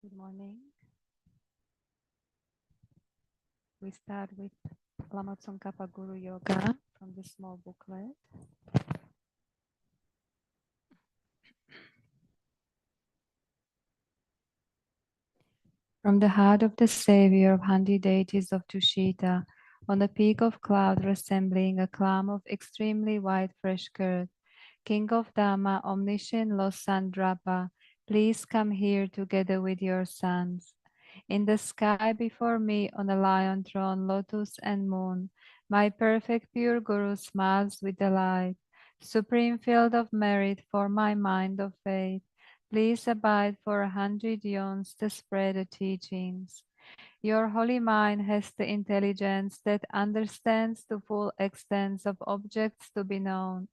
Good morning. We start with Lama Tsongkhapa Guru Yoga from the small booklet. From the heart of the savior of 100 deities of Tushita, on the peak of cloud resembling a clam of extremely white fresh curd, King of Dhamma, omniscient Losandrapa, please come here together with your sons. In the sky before me, on a lion throne, lotus and moon, my perfect pure Guru smiles with delight. Supreme field of merit for my mind of faith, please abide for 100 yawns to spread the teachings. Your holy mind has the intelligence that understands the full extent of objects to be known.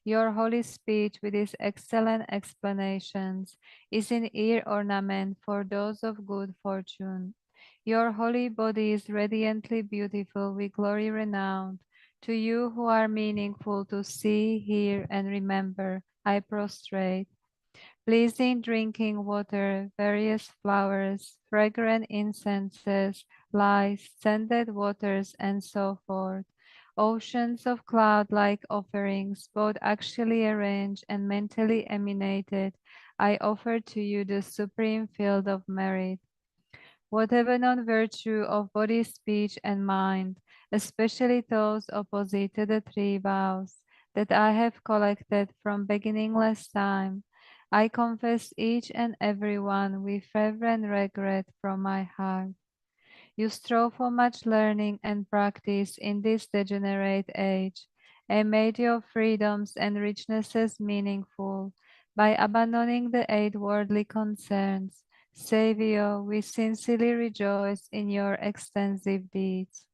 Your holy speech with its excellent explanations is an ear ornament for those of good fortune. Your holy body is radiantly beautiful with glory renowned. To you who are meaningful to see, hear, and remember, I prostrate. Pleasing drinking water, various flowers, fragrant incenses, lice, scented waters, and so forth. Oceans of cloud-like offerings, both actually arranged and mentally emanated, I offer to you the supreme field of merit. Whatever non-virtue of body, speech, and mind, especially those opposite to the three vows that I have collected from beginningless time, I confess each and every one with reverent regret from my heart. You strove for much learning and practice in this degenerate age, and made your freedoms and richnesses meaningful by abandoning the eight worldly concerns. Savior, we sincerely rejoice in your extensive deeds.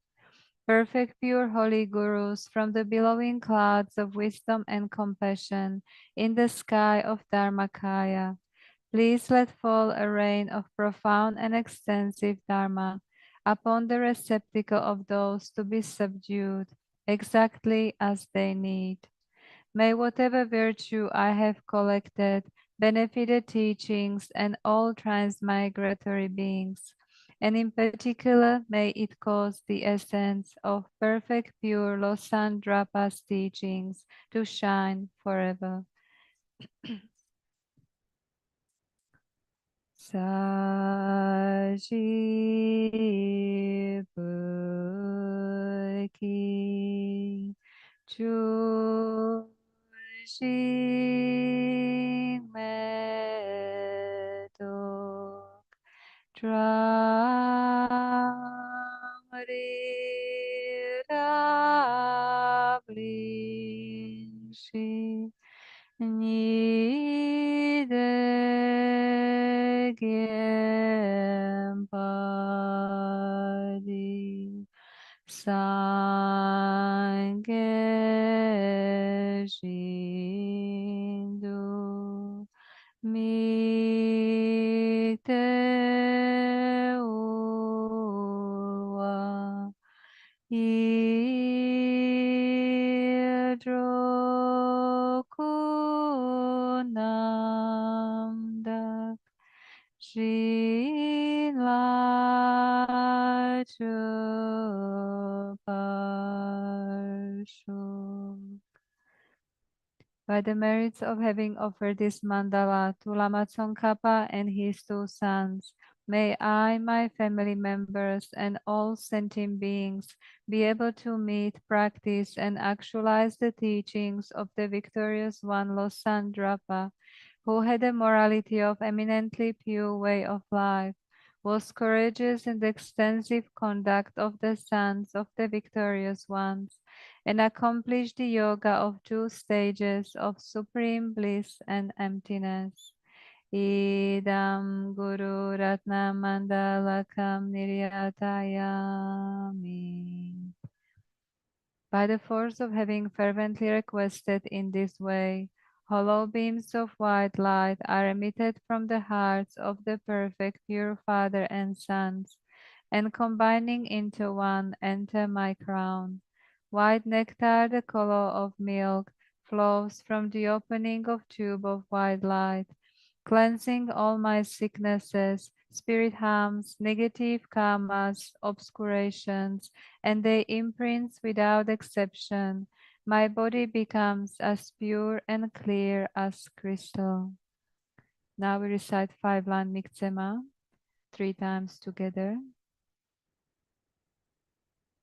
Perfect, pure, holy gurus from the billowing clouds of wisdom and compassion in the sky of Dharmakaya, please let fall a rain of profound and extensive Dharma upon the receptacle of those to be subdued exactly as they need. May whatever virtue I have collected benefit the teachings and all transmigratory beings, and in particular may it cause the essence of perfect pure Losandrapa's teachings to shine forever. Sajibuki Chushing Medok Dramrita Nidegyempadi Sangeshindu Mikte Uwa Idrokunamdak Shila Chuparshu. By the merits of having offered this mandala to Lama Tsongkhapa and his two sons, may I, my family members, and all sentient beings be able to meet, practice, and actualize the teachings of the victorious one Losandrapa, who had a morality of eminently pure way of life, was courageous in the extensive conduct of the sons of the victorious ones, and accomplished the yoga of two stages of supreme bliss and emptiness. Idam Guru Ratna Mandalakam Niryatayami. By the force of having fervently requested in this way, hollow beams of white light are emitted from the hearts of the perfect pure Father and Sons, and combining into one enter my crown. White nectar, the color of milk, flows from the opening of tube of white light, cleansing all my sicknesses, spirit harms, negative karmas, obscurations, and their imprints without exception, my body becomes as pure and clear as crystal. Now we recite 5-line Miktsema 3 times together.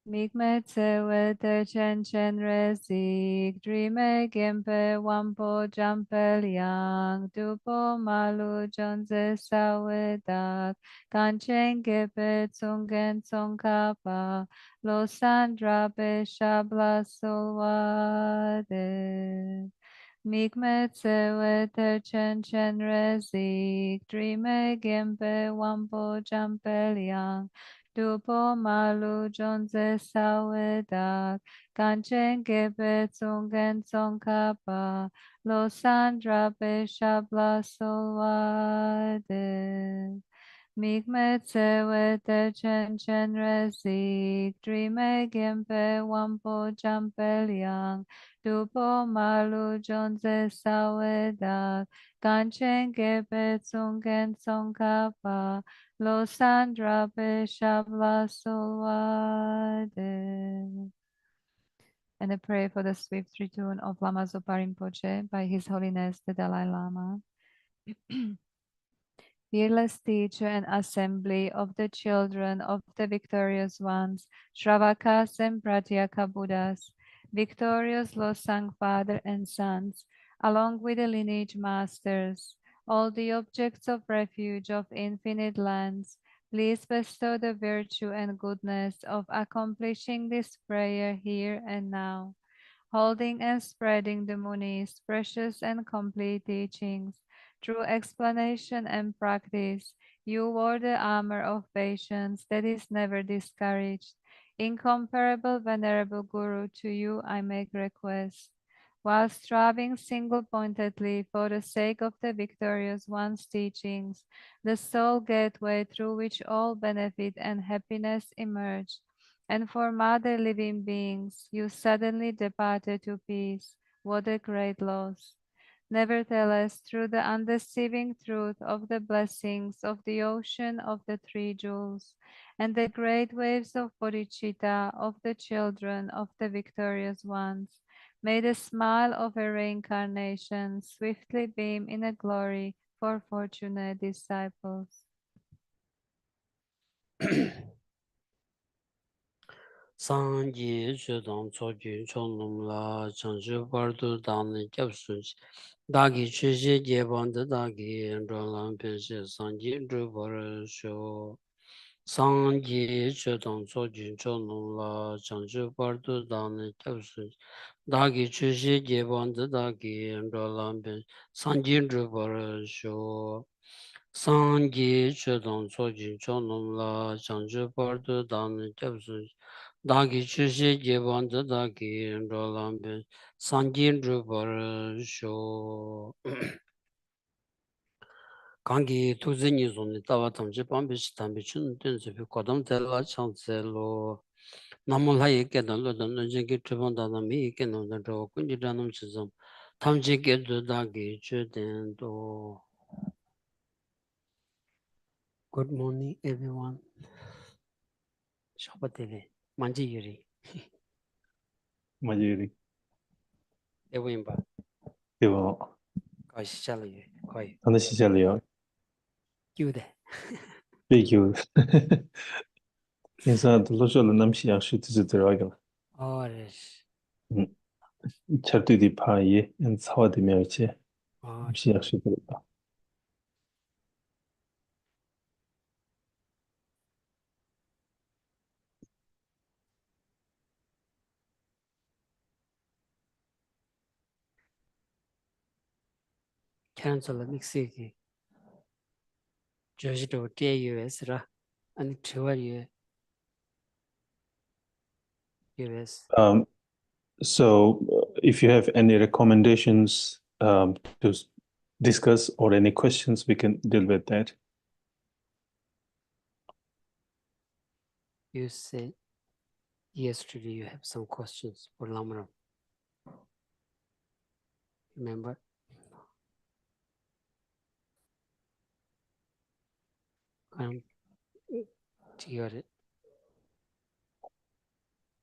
Mikmetse wete chen chen rezik, drime gempe wampo jampel yang, dupo malu jonze sawedak, kanchen gepe tsungen tsongkapa, losandra pe shabla solwade. Mikmetse wete chen chen rezik, drime gempe wampo jampel yang, Dupo malu jonze sawedak, kanchen gebe tsungen tsongkapa, lo sandra pe shabla solwade. Mikmetse wete chen chen rezik, drime gempe wampo jampeliang, dupo malu jonze sawedak, kanchen gebe tsungen tsongkapa, lo sandra pe shabla solwade. And I pray for the swift return of Lama Zopa Rinpoche by His Holiness the Dalai Lama. Fearless teacher and assembly of the children of the victorious ones, Shravakas and Pratyaka Buddhas, victorious Losang father and sons, along with the lineage masters, all the objects of refuge of infinite lands, please bestow the virtue and goodness of accomplishing this prayer here and now, holding and spreading the Muni's precious and complete teachings. Through explanation and practice, you wore the armor of patience that is never discouraged. Incomparable Venerable Guru, to you I make request. While striving single-pointedly for the sake of the victorious one's teachings, the sole gateway through which all benefit and happiness emerge, and for mother living beings, you suddenly departed to peace. What a great loss! Nevertheless, through the undeceiving truth of the blessings of the ocean of the three jewels, and the great waves of bodhicitta of the children of the victorious ones, may the smile of a reincarnation swiftly beam in a glory for fortunate disciples. Sangye Chudong Chogyun Chonglum La Changshu Bardu Dani Gyapsun Dagi Chushi Gyabanda Dagi Roland Pensi Sangye Drubar Sho Sangye Chudong Chogyun Chonglum La Changshu Bardu Dani Gyapsun Dagi Chushi Gyabanda Dagi Roland Pensi Sangye Drubar Sho Sangye Chudong Chogyun Chonglum La Changshu Bardu Dani Gyapsun Dagi Chushi Jebanda Dagi Rolambe Sanjin Rubar Sho Kangi Tuzini Zoni Tawatamji Pambish Tambichin Tenzipi Kodam Tela Chancelo Namula Yekedan Lodan Najiki Tribanda Mi Kenon the Ro Kunjidanum Chizam Tamji Gedu Dagi Chudendo. Good morning, everyone. Shabatele Manji Yuri. Majiri. Ewimba. Evo. Kaishali. Koi. 他的写下里有 Yude. big you. İnsan dolaşıyor lan bir şey yakşı tüzüdür aygal. Oresh. Çarptı di payı en sava demeyece. Bir şey Oresh. yakşı durur. Cancel Mexico. Joshua US ra. And Tiwa US. So if you have any recommendations to discuss or any questions, we can deal with that. You said yesterday you have some questions for Lamram. Remember?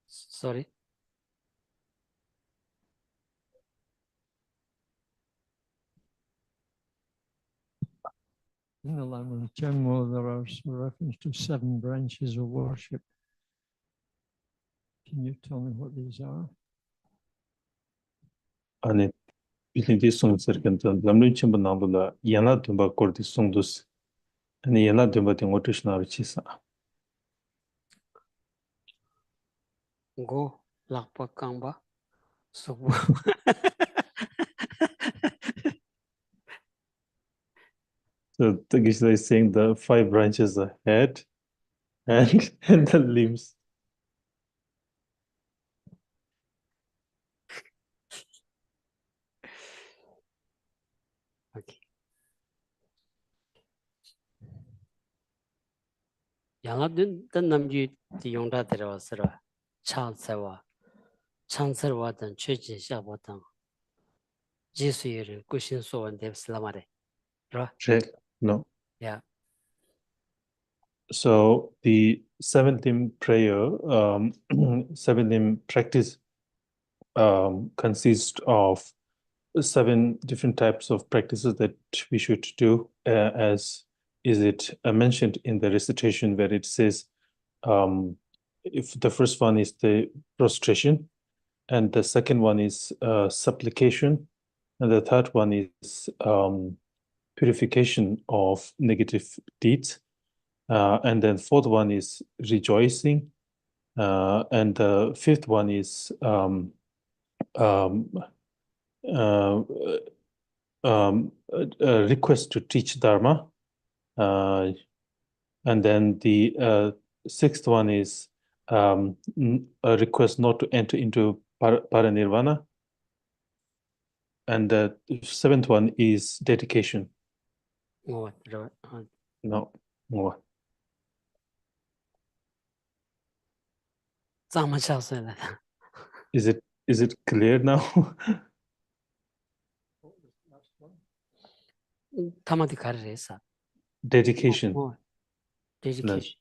Sorry. In the language general, there are reference to 7 branches of worship. Can you tell me what these are? 아니 빌리디 송서견도 남는 첨부 나불라 야나 듬바 코르디 송도스 아니 야나 듬바 된 오트스나르 치사 Go lakpa kangba. So so the Geshela is saying the 5 branches are head and the limbs. okay. Yanga dun dan namji di yongda dera wasara. Chansewa. Chansewa dan chöjin shaba dan. Jesu yere kushin sowan dev slamare. Right? No. Yeah. So the 7th limb prayer, 7th limb practice consists of 7 different types of practices that we should do, as is it mentioned in the recitation, where it says, if the first one is the prostration, and the second one is supplication, and the third one is purification of negative deeds, and then fourth one is rejoicing, and the fifth one is request to teach Dharma, and then the sixth one is a request not to enter into paranirvana, and the 7th one is dedication. Right. No, more. Is it clear now? Tamati karesa. Dedication. Dedication.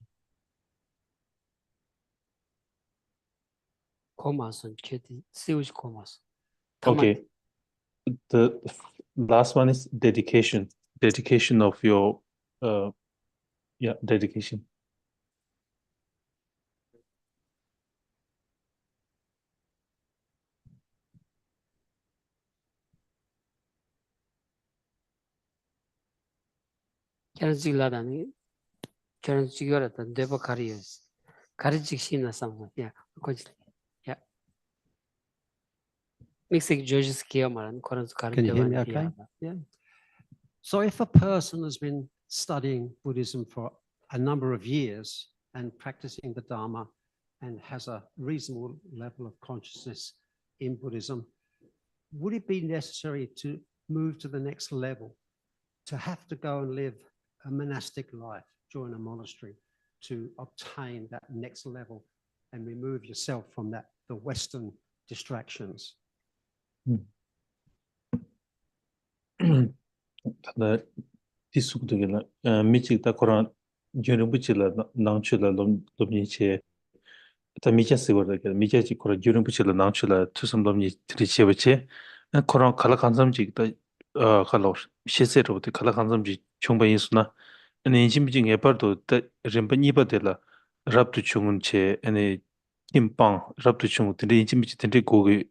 Komason, kedi, siuj komas. Okay. The last one is dedication. Dedication of your, dedication. Karanjigladani, Karanjigorata, Deva Karius. Karijikshina somewhat, yeah. Yeah. Mixing George's Kiamaran, Can you hear me okay? Yeah. So if a person has been studying Buddhism for a number of years and practicing the Dharma and has a reasonable level of consciousness in Buddhism, would it be necessary to move to the next level, to have to go and live a monastic life, join a monastery to obtain that next level and remove yourself from the Western distractions? 나 디스쿠드게나 미치다 코란 주르부치라 나운출라 롬니체 다 미자스고르게 미자지 코라 주르부치라 나운출라 투섬롬니 트리체베체 코란 칼라 간섬지다 칼로 시세로부터 칼라 간섬지 총바인수나 아니 인심비징 에파도 렘바니바데라 랍투 충은체 아니 임빵 랍투 충 근데 인심비지 근데 고게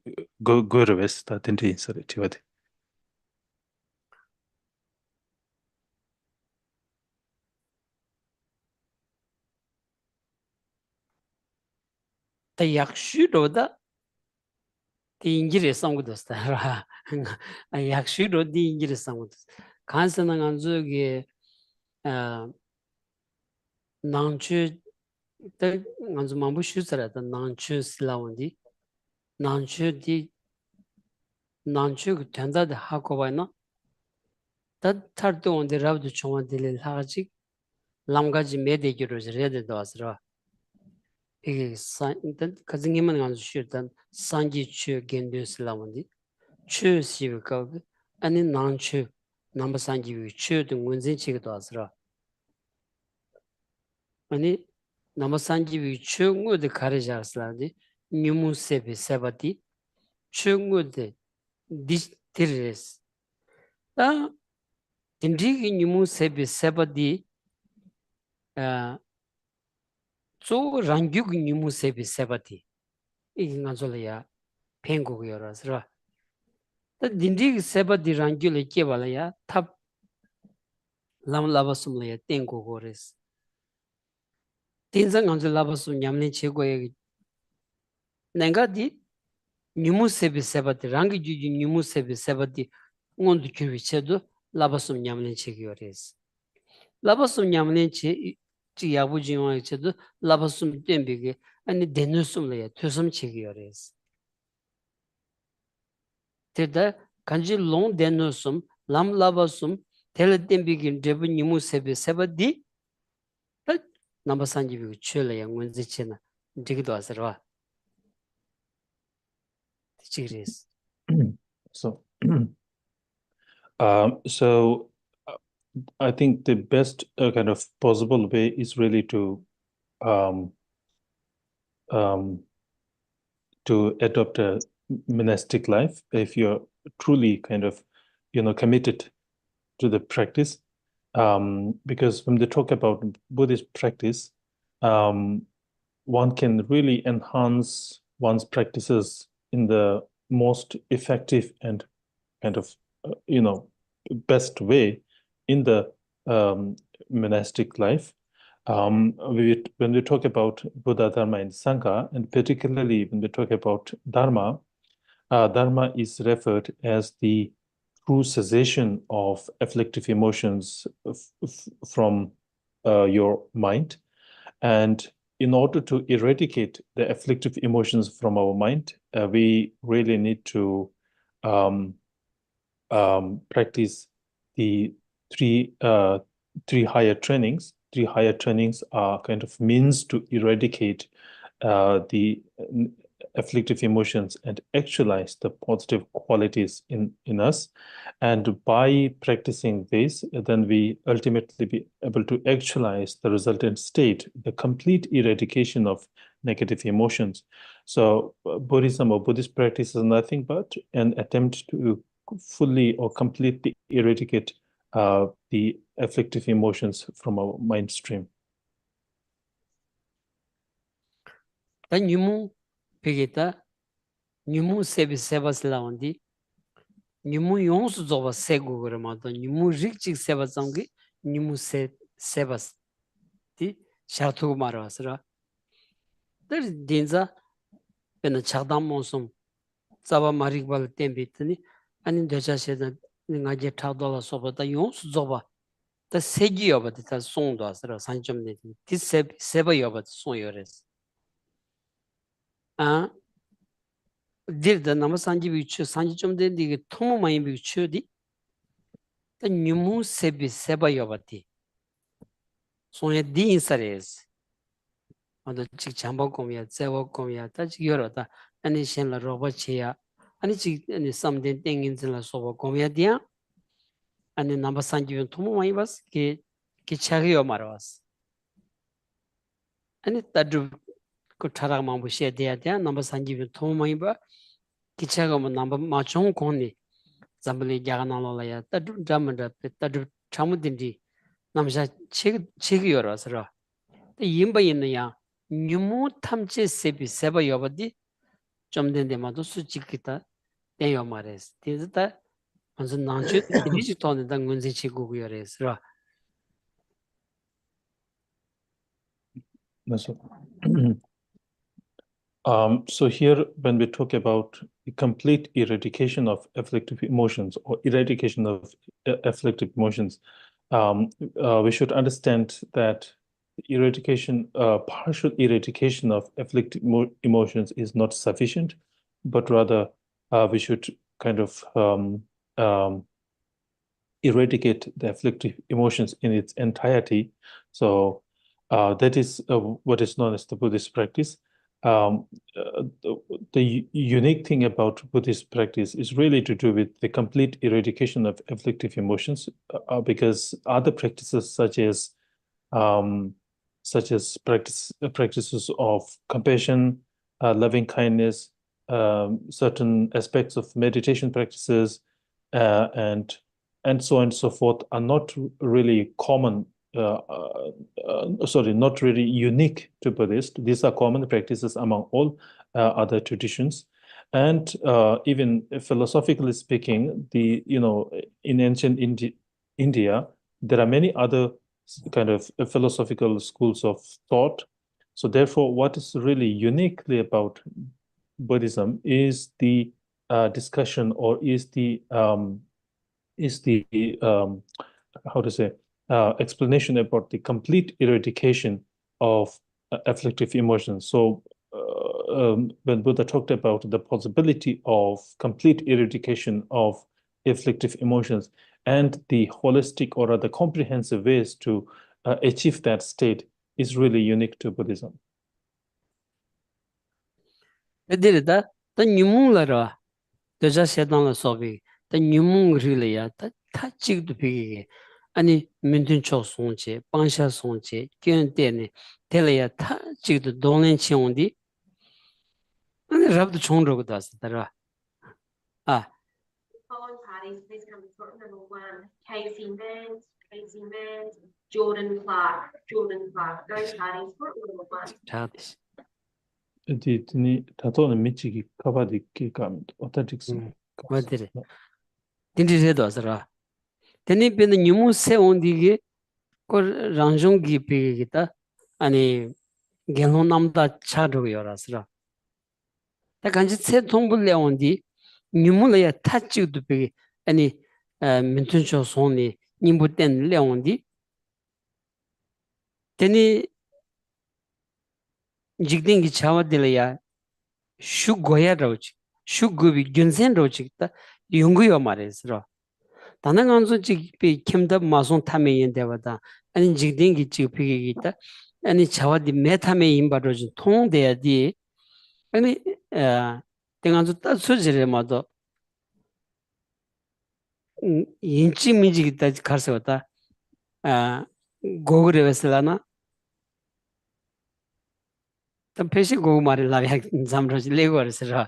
고르베스다 근데 인서레 티바데 The Yakshuroda, the injury song with us. A Yakshuro, the injury song with us. Kansan and Zugi Nanchu, the Nanzumambu shooter at the Nanchu Slawandi, Nanchu, the Nanchu, Tanda, the Hakovana. That Tartu on the Rav de Choma de Haji, Lamgaji Medikuros read the Dosra. Kazingman on Shutan, Sanji Chu Gendus Lavandi, Chu Sivika, and in Nanchu, number Sanji Chu, the Winzin Chikdosra. 아니 나마산지비 최고의 가르자스라디 뉴무세비 세바디 최고의 디스트레스 아 인디기 뉴무세비 세바디 조 랑규기 뉴무세비 세바디 이게 간sol이야 pen고요라서 인디기 세바디 랑규를 깨발이야 탑 람라바숨레 땡고고레스 틴상 간sol라바숨 냠네 최고의 내가디 뉴무세비 세바디 랑기 주주 뉴무세비 세바디 온도 규비체도 라바숨 냠네 체기요레스 라바숨 냠네 체 지야부지용에체도 라바숨 땜비게 아니 데누숨레 투숨 체기요레스 테다 간지 롱 데누숨 람 라바숨 텔 땜비긴 데부 뉴무세비 세바디 남바산지비 출레 양원지체나 디기도 아서와 지그레스 So, so I think the best kind of possible way is really to adopt a monastic life if you're truly kind of committed to the practice. Because when they talk about Buddhist practice, one can really enhance one's practices in the most effective and kind of best way in the monastic life. When we talk about Buddha, Dharma, and Sangha, and particularly when we talk about Dharma, Dharma is referred as the true cessation of afflictive emotions from your mind. And in order to eradicate the afflictive emotions from our mind, we really need to practice the three higher trainings. Three higher trainings are kind of means to eradicate the afflictive emotions and actualize the positive qualities in us. And by practicing this, then we ultimately be able to actualize the resultant state, the complete eradication of negative emotions. So Buddhism or Buddhist practice is nothing but an attempt to fully or completely eradicate the afflictive emotions from our mind stream. 다 뉴무 베게다 뉴무 세비 세바슬라온디 뉴무 용수 조바 세고 그러마도 뉴무 릭직 세바상기 뉴무 세바스 디 샤투 마라스라 들 딘자 베나 차담 몬숨 자바 마릭발 템비트니 아니 되자세다 내가 제 타돌아 소바다 용수 조바 다 세기여바다 다 송도 아스라 산점네 디 세바여바 송여레스 아 dirda nama sanji bichu sanji chomde dige tomo mai bichu di ta nyumu sebi seba yobati sonya di insares ando chik chamba komya zewa komya ta chik yorota ani shen la roba cheya ani chik ani samden tengin zila soba komya dia ani nama sanji bichu tomo mai bas ki chagyo marwas ani tadru ko thara mambu she dia nama sanji bichu tomo mai ba 기차가 뭐 남바 마총 공니 잠블이 야가나로라야 따두 잠은다 따두 참은딘디 남자 책이 열어서라 임바 있느냐 뉴무 탐체 세비 세바 여버디 좀 된데마도 수직기다 내요 말했어 뒤에다 무슨 난주 디지털 당근지 치고 열어서라 So here, when we talk about the complete eradication of afflictive emotions or eradication of afflictive emotions, we should understand that partial eradication of afflictive emotions is not sufficient, but rather we should kind of eradicate the afflictive emotions in its entirety. So that is what is known as the Buddhist practice. The unique thing about Buddhist practice is really to do with the complete eradication of afflictive emotions, because other practices such as such as practices of compassion, loving kindness, certain aspects of meditation practices, and so on and so forth are not really common. Not really unique to Buddhists. These are common practices among all other traditions. And even philosophically speaking, in ancient India, there are many other kind of philosophical schools of thought. So therefore, what is really uniquely about Buddhism is the discussion, or is the how to say explanation about the complete eradication of afflictive emotions. So when Buddha talked about the possibility of complete eradication of afflictive emotions and the holistic or other comprehensive ways to achieve that state is really unique to Buddhism. Edirida, the Numunglara, the Jasedana Sobi, the Numung Rilia, the Chig to Pigi, any Mintun Cho Sonche, Pansha Sonche, Kian Dene, Telia, Chig to Dolan Chiondi, and Rab the Chondro does the Ah. Following parties, please come to sort number 1, Casey Mans, Jordan Clark. Those parties, sort number 1. Chadish. Ni Tato는 Michigi Kavadi Kikam, Authentics. What did it? Didn't it was ra? Then it been the Numu se on the Ranjong Gipigita, and Gelonamda Chadu Yorasra. The Ganjit said Tombule on the Numulaya touch you to be any Mintuncho Sony, Nimbuten Leondi. Then he Jigding Chawa Delia, Shugoya Roach, Shugubi Gunzen Rochita, Yunguyo Maresra. 단한간소 지비 김답 마송 탐에 인데와다 아니 지딩기 지피기다 아니 자와디 메탐에 임바로진 통돼야디 아니 땡간소 따수지레마도 인치 미지기다 가서다 고그레베슬라나 좀 페시 고고 말이라 잠로지 레고르스라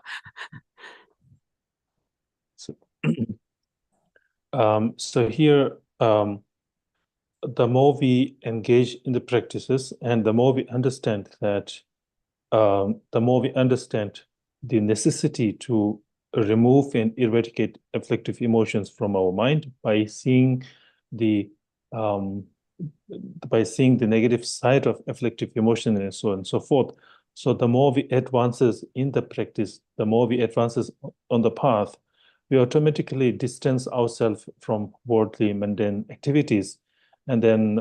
So here, the more we engage in the practices and the more we understand that, the more we understand the necessity to remove and eradicate afflictive emotions from our mind by seeing the negative side of afflictive emotion and so on and so forth. So the more we advances in the practice, the more we advances on the path, we automatically distance ourselves from worldly mundane activities. And then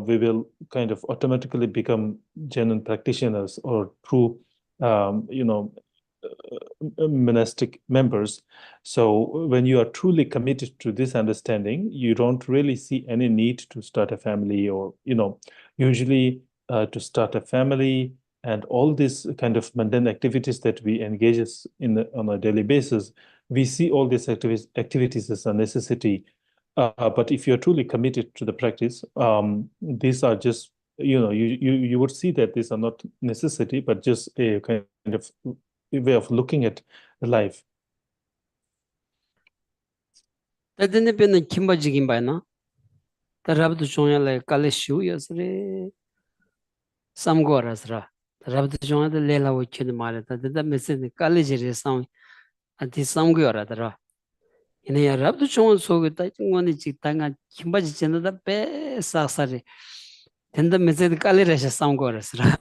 we will kind of automatically become genuine practitioners or true, monastic members. So when you are truly committed to this understanding, you don't really see any need to start a family, or, usually to start a family and all these kind of mundane activities that we engage in on a daily basis, we see all these activities as a necessity. But if you're truly committed to the practice, these are just, you would see that these are not necessity, but just a kind of way of looking at life. Then been the Kimbaji by now. The Rabdu Joya like Kalishu, yes, some Gorasra. The Rabdu Joya the Lela which in the Marita, the message the college sound at the Samgora. In a Rabdu Joya so good, I think one is Chitanga Kimbaji the best Sassari. Then the message the college Samgorasra.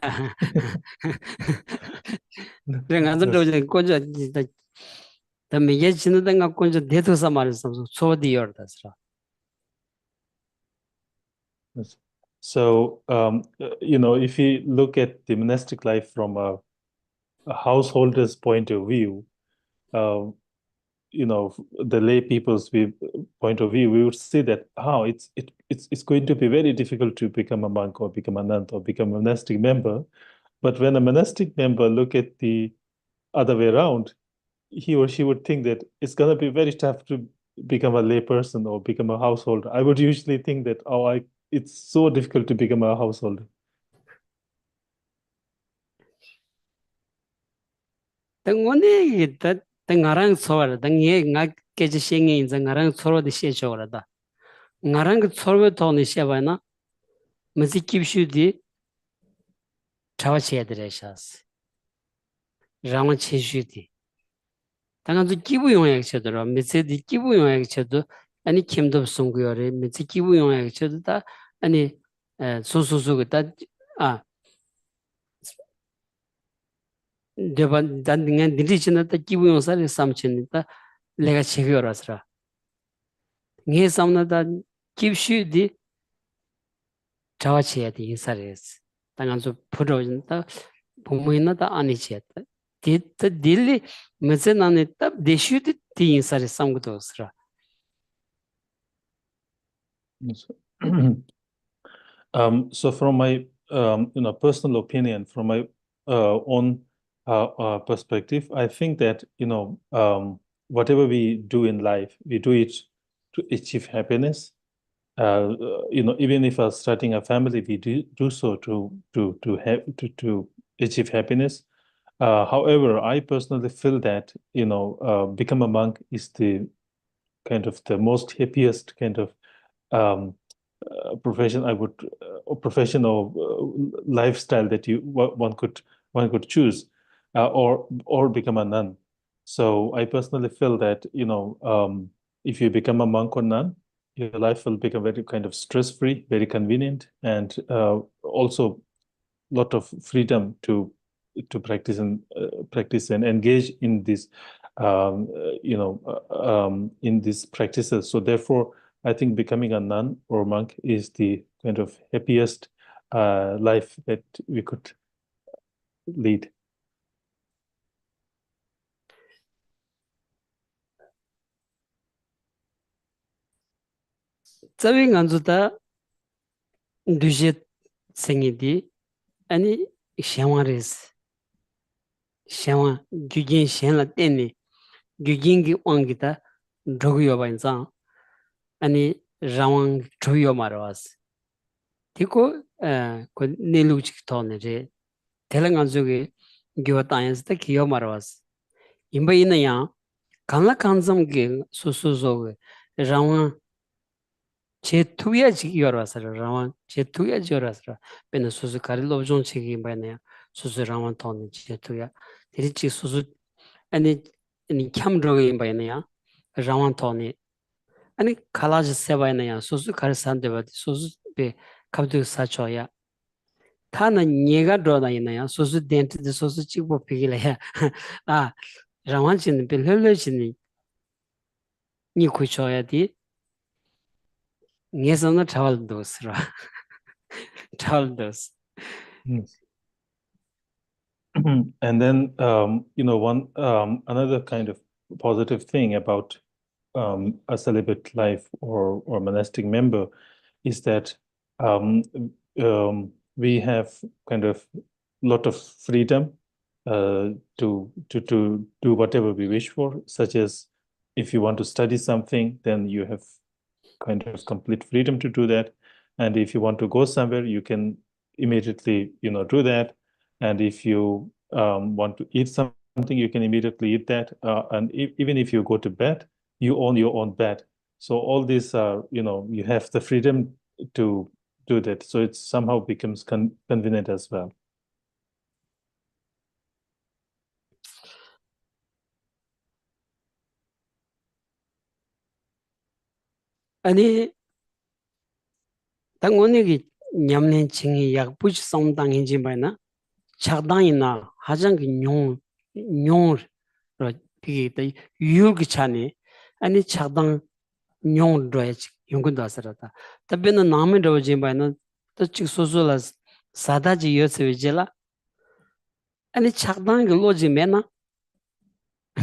The Miyachinanga Conja Detu Samarism, so the Yordasra. So, if you look at the monastic life from a householder's point of view, the lay people's point of view, we would say that it's going to be very difficult to become a monk or become a nun or become a monastic member. But when a monastic member look at the other way around, he or she would think that it's going to be very tough to become a lay person or become a householder. I would usually think that, it's so difficult to become a householder. 당원이 당가랑 소라 당예 나 깨지 생이 인자 나랑 소로디 시켜줘라다 나랑 그 소로 돈이 시아바나 무지 깁슈디 차와시에드레샤스 라마 체슈디 당한도 기부 용약 쳐들어 미세디 기부 용약 쳐도 아니 김도 송구요래 미세 기부 용약 쳐도 다 아니 소소소 다아 대반 단딩한 디리치나다 기부 용사를 삼친다 내가 체교라서라 네 삼나다 깁슈디 차와치에디 인사레스 당한도 프로인다 부모인나다 아니치였다 디트 딜리 메세나네타 데슈디 티 인사레 삼고도스라 So from my personal opinion, from my own perspective, I think that whatever we do in life, we do it to achieve happiness. Even if we're starting a family, we do so to achieve happiness. However, I personally feel that become a monk is the kind of the most happiest kind of profession profession or lifestyle that one could choose, or become a nun. So I personally feel that if you become a monk or nun, your life will become very kind of stress-free, very convenient, and also lot of freedom to practice and engage in this in these practices. So therefore, I think becoming a nun or monk is the kind of happiest life that we could lead. 자윙 안주다 두제 생이디 아니 샤와레스 샤와 규진 셴라 때니 규진기 왕기다 저기요 반자 아니 라왕 조요 마르와스 디고 그 닐루치 토네제 텔랑안주게 교타인스다 기요 마르와스 임바이나야 간라 간zam게 소소조 라왕 제투야 지기어라서 라왕 제투야 지어라서 베네 소소 카릴로 좀 책임 바네야 소소 라왕 토네 제투야 디리치 소소 아니 캠드로게 바네야 라왕 토네 아니 칼라지 세바네야 소소 카르산데바디 소소 베 갑도 사초야 타는 니가 들어다니나야 소소 덴트데 소소 찍고 비길래야 아 라왕진 빌relle지니 니 고쳐야디 예선은 잘도스라 잘도스 Yes. And then another kind of positive thing about a celibate life or monastic member is that we have kind of lot of freedom to do whatever we wish for, such as if you want to study something, then you have kind of complete freedom to do that. And if you want to go somewhere, you can immediately do that. And if you want to eat something, you can immediately eat that. And even if you go to bed, you own your own bed. So all these are, you have the freedom to do that. So it somehow becomes convenient as well. 아니 당원이 냠낸 칭이 약부지 성당인지 말나 차당이나 하장기 용용로 비게 유기 차네 아니 차당 용로에 용근다서라다 답변은 남의 로지 말나 또 소소라 사다지 요새지라 아니 차당기 로지 매나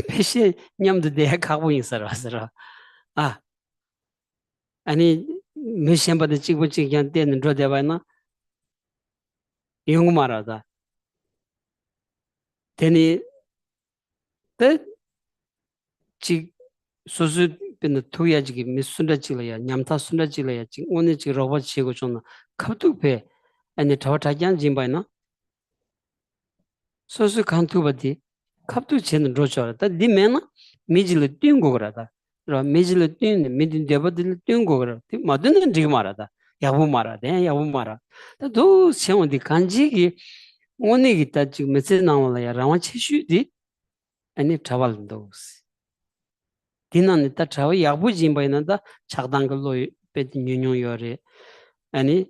배시 냠도 내 가고 있어라서라 아 아니 메시안바데 찍고 찍기한 때는 로데바나 용 말하다 되니 즉 소수 빈 투야지기 미순다지려야 냠타 순다지려야 지 오늘 지 로봇 치고 좀 갑툭배 아니 더 타장 짐바나 소수 간투바디 갑도 chen rochora ta di mena mijil tingo grada ra mijil tin midin debadil tingo gra ti madin dig marada yabu mara ta do chen di kanji gi oni gi ta ji mese nawala ya rawa chishu di ani travel dos dinan ta travel yabu jimba ina da chagdang lo pe nyunyo yore ani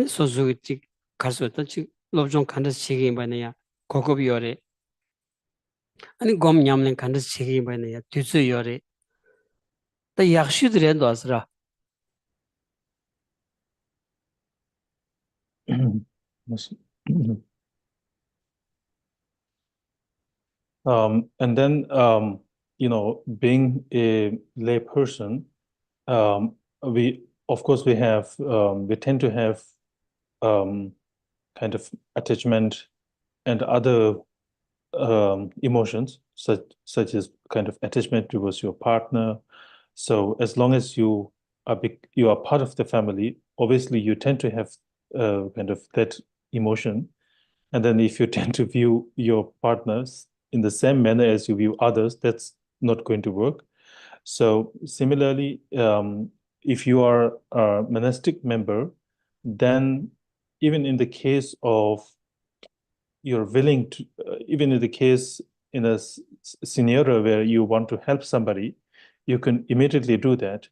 sozu ji karso ta ji lobjon kandas chigi ba ya 고급 yore 아니 곰 냠는 간다 책이 뭐냐 뒤서 요래 또 약수들에도 왔으라 Yes. And then, being a lay person, of course, we tend to have kind of attachment and other emotions, such as kind of attachment towards your partner. So as long as you are part of the family, obviously you tend to have kind of that emotion. And then if you tend to view your partners in the same manner as you view others, that's not going to work. So similarly, if you are a monastic member, then even in the case of you're willing to, even in the case in a scenario where you want to help somebody, you can immediately do that.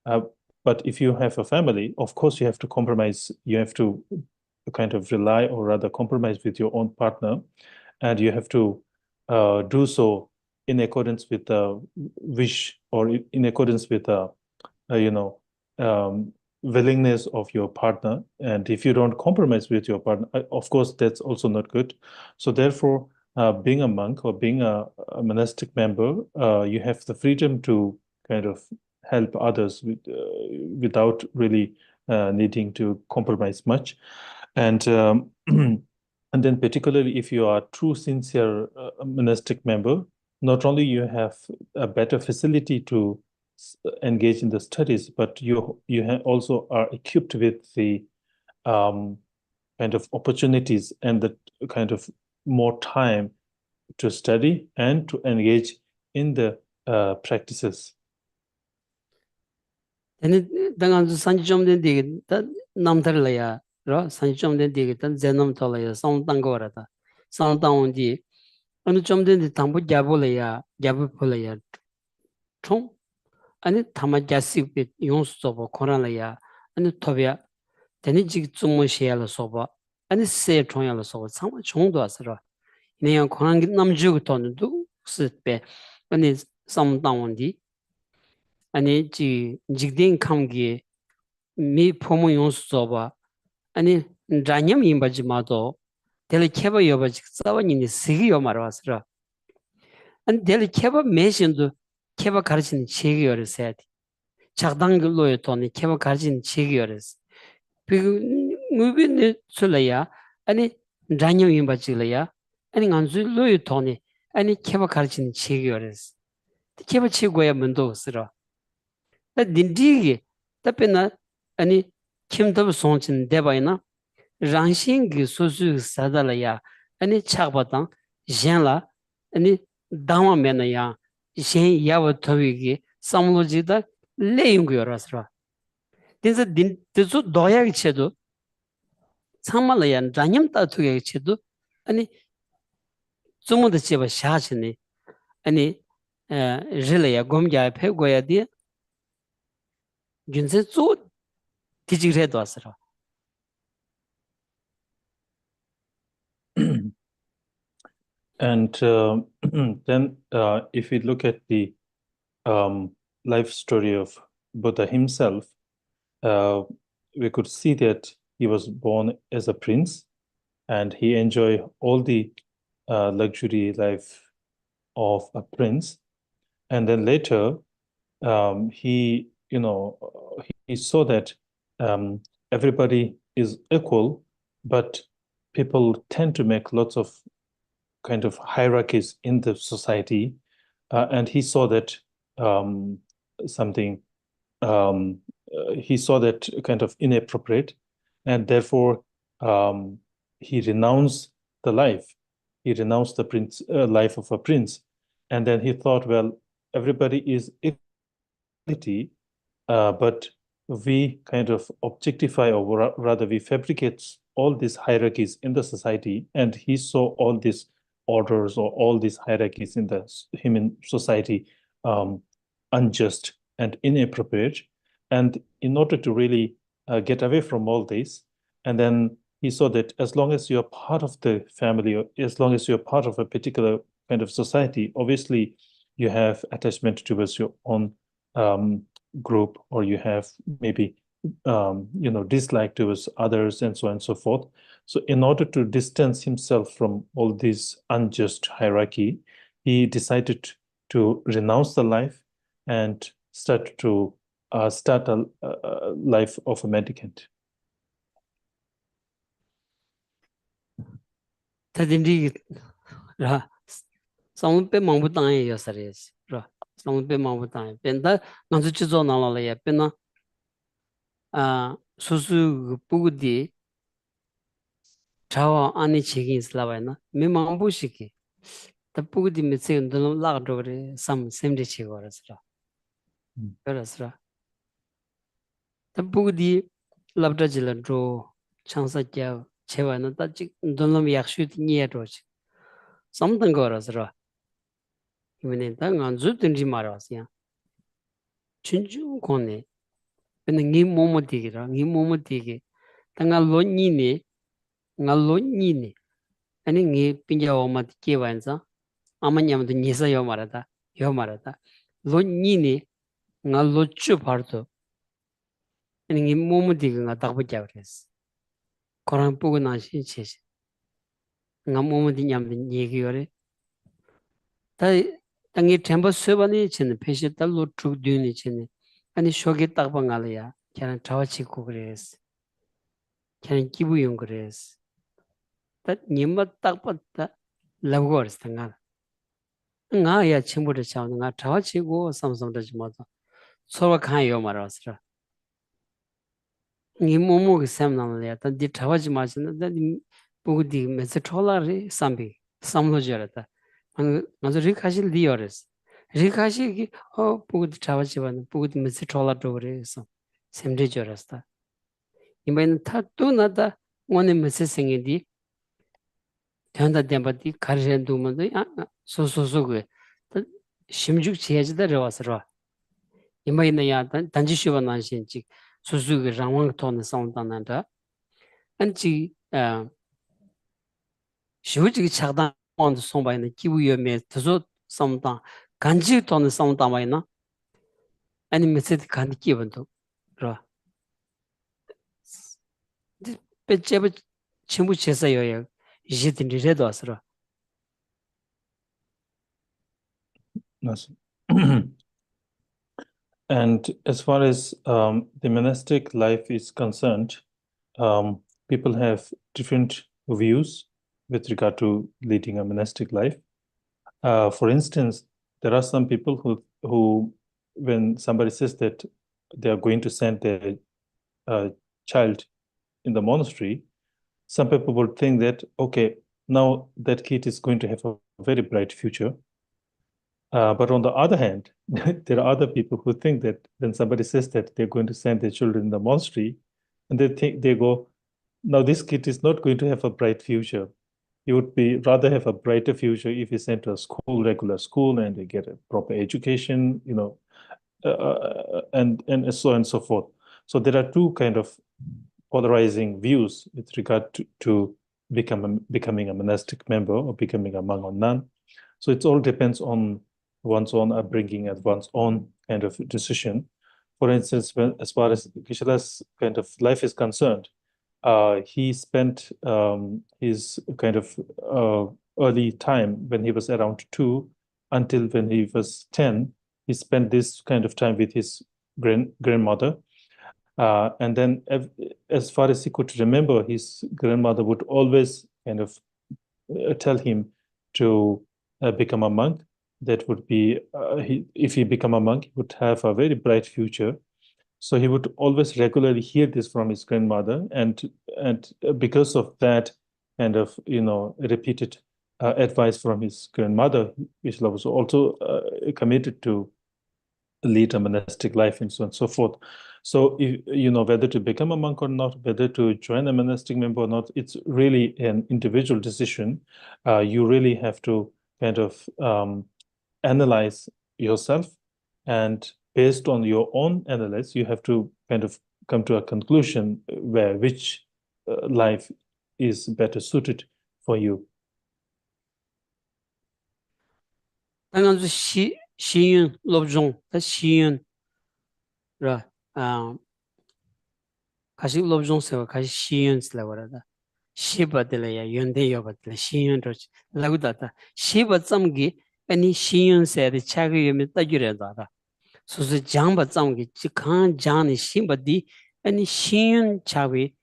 But if you have a family, of course, you have to compromise. You have to kind of rely or rather compromise with your own partner, and you have to do so in accordance with the wish or in accordance with the willingness of your partner. And if you don't compromise with your partner, of course, that's also not good. So therefore, being a monk or being a monastic member, you have the freedom to kind of help others without really needing to compromise much. And and then particularly if you are a true sincere monastic member, not only you have a better facility to engage in the studies, but you also are equipped with the kind of opportunities and the kind of more time to study and to engage in the practices. 근데 당한 산지 좀 된디 다 남들래야 로 산지 좀 된디 단 제놈 돌아야 상당 거라다 상당 온디 어느 좀 된디 당부 잡을래야 잡을 폴래야 총 아니 타마 자식 비 용수 줘 코란래야 아니 토비야 되는 지 좀뭐 시야를 써봐 아니 세 총야를 써봐 상마 총도 왔으라 그냥 코란 남주고 돈도 쓰배 아니 상당 온디 아니 지 직딩 감기 미 포모 용수 줘봐 아니 잔념 임바지 마도 될 케바 여바지 싸워니니 시기요 말았으라 아니 될 케바 메신도 케바 가르치는 책이 어렸어야 돼 작당글로에 돈이 케바 가르치는 책이 어렸어 그 무빈이 술래야 아니 잔념 임바지래야 아니 안줄로에 돈이 아니 케바 가르치는 책이 어렸어 케바 치고야 문도 없으라 나 딘디기 답변나 아니 김도 송친 대바이나 랑싱기 소수 사달라야 아니 차바당 젠라 아니 다마메나야 젠 야와 토위기 삼로지다 레용고라스라 딘서 딘저 도야기 체도 참말라야 잔념다 토게 체도 아니 좀더 제바 샤치니 아니 릴레야 곰자 페고야디 균세 조 디지그레도 왔으라 And then if we look at the life story of Buddha himself, we could see that he was born as a prince and he enjoyed all the luxury life of a prince. And then later, he saw that everybody is equal, but people tend to make lots of kind of hierarchies in the society, and he saw that he saw that kind of inappropriate, and therefore he renounced the life he renounced the prince life of a prince, and then he thought, well, everybody is equality, but we kind of objectify, or rather we fabricate all these hierarchies in the society, and he saw all these orders or all these hierarchies in the human society unjust and inappropriate. And in order to really get away from all this, and then he saw that as long as you're part of the family, or as long as you're part of a particular kind of society, obviously you have attachment towards your own group, or you have maybe dislike towards others, and so on and so forth. So in order to distance himself from all this unjust hierarchy, he decided to renounce the life and start a life of a mendicant. Someone pay Mambu Tang yesterdays, someone pay Mambu Tang. Penda Nanzuchizo Nalaya Pena Susu Pugudi Chawa Ani Chikin Slavana, Me Mambu Shiki. The Pugudi Mitsin don't lag dogre some 70 chigorasra. Verasra. The Pugudi Labda Jilandro Chansa Jav Chevana Tajik Donam Yakshut near Roch. Something gorasra. Even in Tangan Zutin Marasia. Chinju Kone. When the Nim Momotigra, Nim Momotigi, Tangalonini, Ngalonini, and in Pinjaomat Kivanza, Amanyam the Nisa Yomarata, Lonini, Nalochu Parto, and in Momotiga Tabajares. Korampugana Shinches, Namomodiam the Nigiore. Tangi Temple Subanich and the patient that look true dunich in it, and the Shogi Tabangalia, can Tawachi Kugres. Can Kibu Yungres. That Nima Tapata Lagors Tanga. Ngaya Chimbu the Chow, Nga Tawachi go some of the mother. So can Yomarasra. Nimumu Samnalia, that the Tawaji Margin, that Bugdi Mesotola Sambi, Samlogerata, and Rikashi Liores. Rikashi, oh, Bugdi Tawaji, Bugdi Mesotola Dore, some Dijorasta. You mean Tatuna, one in Mrs. Singing. Tanda Dembati, Karian Dumadi, so good. Shimjuk Chiaz the Rosra. Imainaya, Tanjishiva Nanshinchi, Suzuki, Ramang Ton Sound Ananda, and she Shuji Chagdan on the Somba in the Kiwi made to sometime, Kanji Ton the Sound Tamina, and Mrs. Kandi given to Ra. Pecheb Chimbuchesayo, Jit in the Red Osra. Yes. And as far as the monastic life is concerned, people have different views with regard to leading a monastic life. For instance, there are some people who when somebody says that they are going to send their child in the monastery, some people would think that, okay, now that kid is going to have a very bright future. But on the other hand, there are other people who think that when somebody says that they're going to send their children in the monastery, and they go, now this kid is not going to have a bright future. He would rather have a brighter future if he sent to a school, regular school, and they get a proper education, and so on and so forth. So there are two kind of polarizing views with regard to becoming a monastic member or becoming a monk or nun. So it all depends on one's own upbringing and one's own kind of decision. For instance, as far as Geshela's kind of life is concerned, he spent his kind of early time when he was around 2 until when he was 10. He spent this kind of time with his grandmother. And then as far as he could remember, his grandmother would always kind of tell him to become a monk. That would be, if he become a monk, he would have a very bright future. So he would always regularly hear this from his grandmother, and because of that kind of repeated advice from his grandmother, Geshela was also committed to lead a monastic life and so on and so forth. So, whether to become a monk or not, whether to join a monastic member or not, it's really an individual decision. You really have to kind of analyze yourself, and based on your own analysis, you have to kind of come to a conclusion which life is better suited for you. 당연히 시윤 롭종 다 시윤 라 가시 롭종 세와 가시 시윤 슬라워라다 시바들이야 연대 여바들 시윤도 라고다다 시바 점기 아니 시윤 세의 차기 의미 따주려다다 소소 장바 점기 지칸 장의 심바디 아니 시윤 차위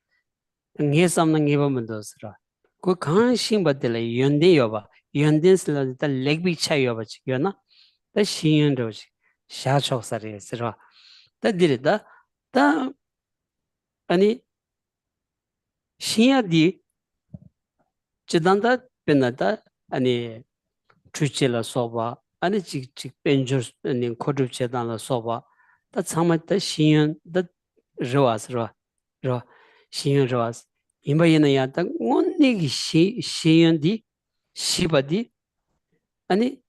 게 삼는 게 보면 더스라 그칸 심바들 연대 여바 연대 슬라다 렉비 차이 여바 지겨나 다 시윤도 샤촉사리 스라 다 디르다 다 아니 시야디 지단다 변나다 아니 주체라 소바 아니 직 벤저 아니 코드 제단라 소바 다 참았다 시연 다 로아스라 로 시연 로아스 임바이나야 다 온니기 시연디 시바디 아니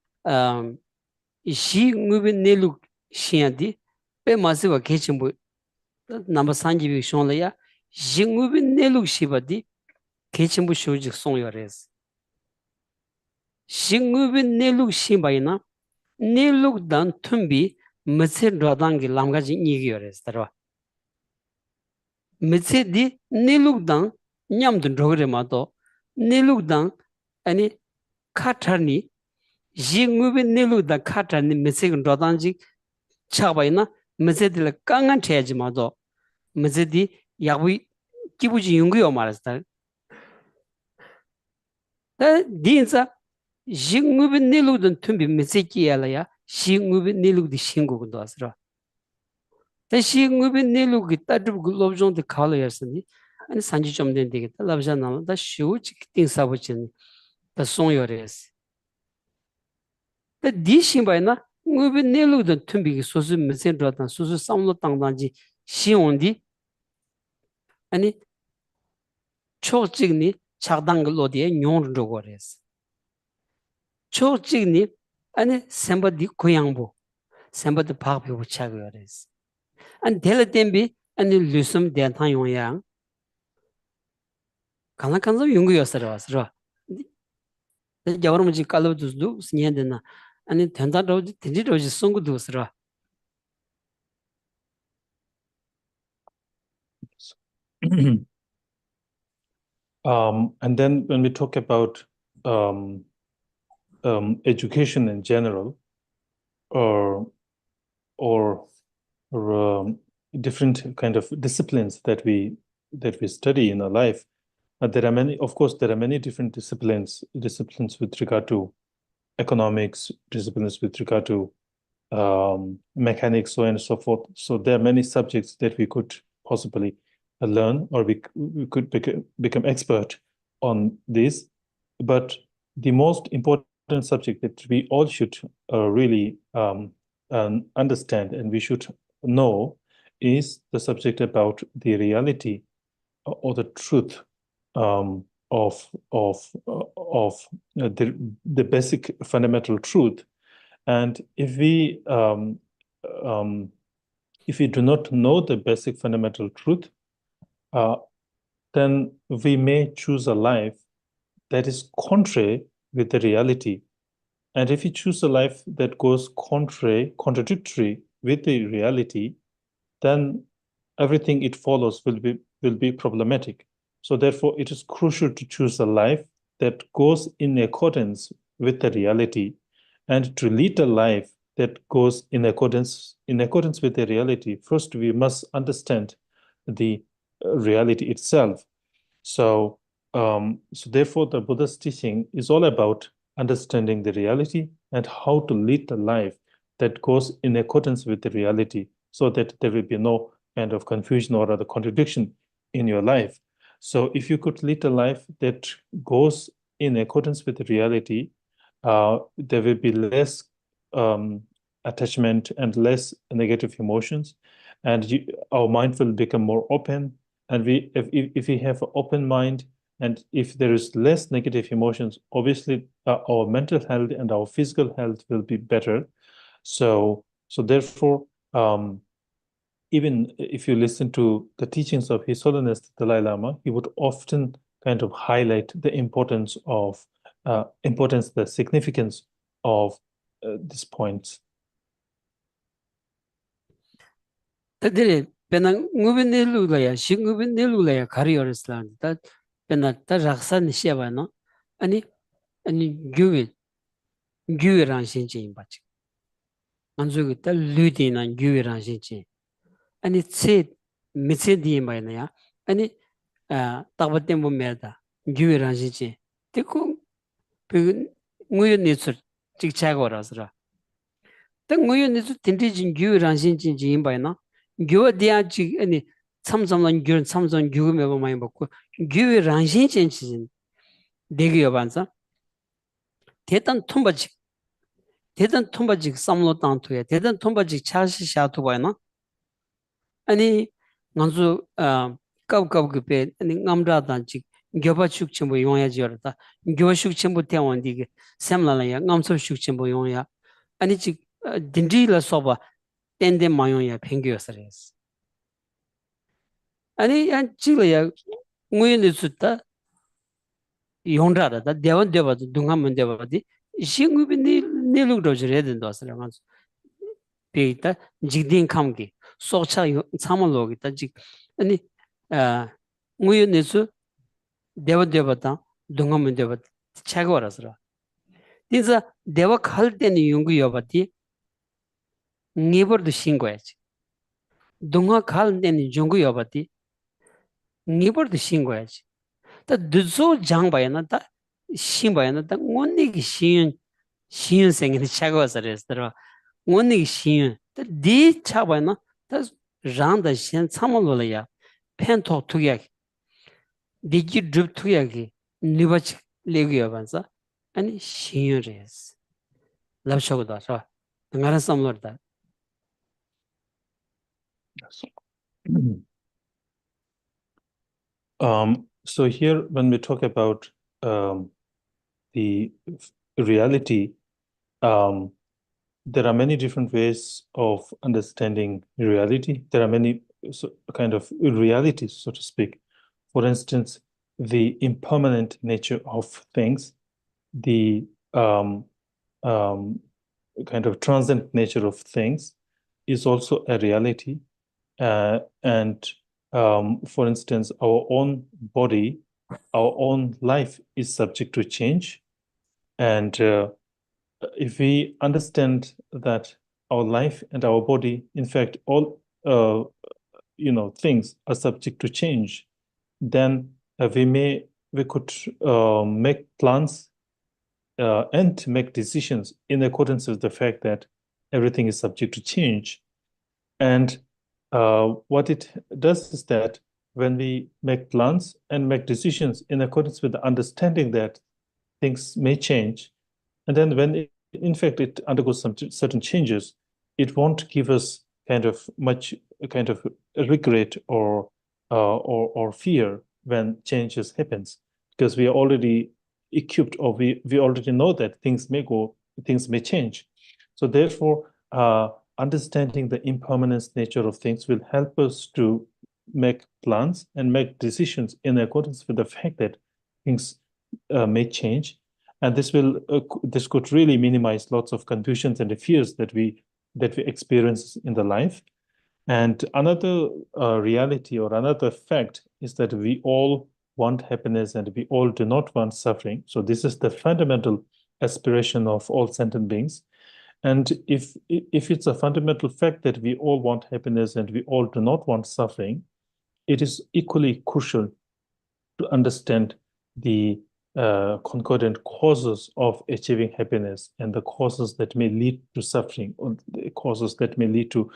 시응읍의 내룩 시야디 빼마스와 개침부 남바 산지비 쇼라야 징읍의 내룩 시바디 개침부 쇼직 송요레스 징읍의 내룩 시바이나 내룩단 툼비 메세 라당기 람가지 니기요레스 따라 메세디 내룩단 냠든 로그레마도 내룩단 아니 카타니 징읍의 내룩단 카타니 메세근 라당지 차바이나 메세들 강한 체지마도 메세디 야위 기부지 용기요 말았다. 다 딘사 징읍의 내룩단 tum비 메세기야라야 징읍의 내룩디 신고도 하스라. 다 징읍의 내룩이 따르고 글로브종데 칼어야스니 아니 산지 좀 된 되겠다. 랍자나 다 쇼치 띵사버치니 다 송요레스. 다 디신바이나 ngube nelu de tumbi ki sosu mesen rotan sosu samlo tangdanji 시온디 아니 초직니 작당글로디에 용르고레스 초직니 아니 셈바디 고양보 셈바디 파비고 차고레스 안 델템비 아니 루숨 대탄 용양 간간서 용구였어라스라 여러분지 깔로도스도 스니엔데나 아니 된다로지 된지로지 송구도스라 And then when we talk about education in general, or different kind of disciplines that we study in our life, there are many. Of course, there are many different disciplines with regard to economics, disciplines with regard to mechanics, so on and so forth. So there are many subjects that we could possibly learn, or we could become expert on this. But the most important subject that we all should really understand and we should know is the subject about the reality or the truth of the basic fundamental truth. And if we do not know the basic fundamental truth, then we may choose a life that is contrary with the reality. And if you choose a life that goes contradictory with the reality, then everything it follows will be problematic. So therefore, it is crucial to choose a life that goes in accordance with the reality, and to lead a life that goes in accordance with the reality. First, we must understand the reality itself. So therefore, the Buddha's teaching is all about understanding the reality and how to lead the life that goes in accordance with the reality, so that there will be no kind of confusion or other contradiction in your life. So if you could lead a life that goes in accordance with reality, there will be less attachment and less negative emotions, and our mind will become more open. And if we have an open mind, and if there is less negative emotions, obviously our mental health and our physical health will be better. So therefore, even if you listen to the teachings of His Holiness the Dalai Lama, he would often kind of highlight the importance, the significance of these points. Tadiri pena ngubi nilu laya, shi ngubi nilu laya kari yorislan. Ta pena ta raksa nisheba no, ani gyuwi rangshin chi imbachi. Anzugi ta ludi na gyuwi rangshin chi. Ani tse mitse di imba ina ya, ani takba tembo merda gyuwi rangshin chi. Tiku nguyo nitsur chik chago rasra. Ta nguyo nitsur tinti jin gyuwi rangshin chi imba ina, gyuwa diya chik ani samsamlan gyuwa samsam gyuwa meba ma imba ku gyuwi rangshin chi jin degi yobanza. Tetan tumba chik samlo tang tuya, tetan tumba chik chashi sha tuba ina. Ani nganzu kab gipe ani ngamra dan chik gyoba shuk chenpo yongya jiyorata. Gyoba shuk chenpo tewan digi semlala ya ngamso shuk chenpo yongya. Ani chik dindri la soba tende ma yongya pengyo sares. Ani chikla ya nguyo nisu ta yongrada da dewan deba dunga man deba di shi ngubi niluk doji redin do asara nganzu. Pe ta jikdin kamgi sokcha samalogi ta jik ani nguyo nisu dewa ta dunga man deba chaga warasara. Dinsa dewa khal teni yungu yobati ngibar du shingoyachi. Dunga khal teni yungu yobati ngibar du shingoyachi. Ta duzo jangbayana ta shinbayana ta ngoni ki shiyun sengini chaga wasarasara. Ngoni ki shiyun ta di chabayana ta rangda shen samalola ya pen tok tuyaki digi drup tuyaki nibachik legu yobanza ani shiyun res. Labshokuda so ngara samlorda. So here, when we talk about the reality, there are many different ways of understanding reality. There are many kind of realities, so to speak. For instance, the impermanent nature of things, the kind of transient nature of things is also a reality. And for instance, our own body, our own life is subject to change. And if we understand that our life and our body, in fact, all things are subject to change, then we could make plans and make decisions in accordance with the fact that everything is subject to change. And what it does is that when we make plans and make decisions in accordance with the understanding that things may change, and then when in fact it undergoes some certain changes, it won't give us much regret or fear when changes happens, because we are already equipped, or we already know that things may change. So therefore, understanding the impermanence nature of things will help us to make plans and make decisions in accordance with the fact that things may change. And this could really minimize lots of confusions and the fears that we experience in the life. And another reality or another fact is that we all want happiness and we all do not want suffering. So this is the fundamental aspiration of all sentient beings. And if it's a fundamental fact that we all want happiness and we all do not want suffering, it is equally crucial to understand the concordant causes of achieving happiness and the causes that may lead to suffering, or the causes that may lead to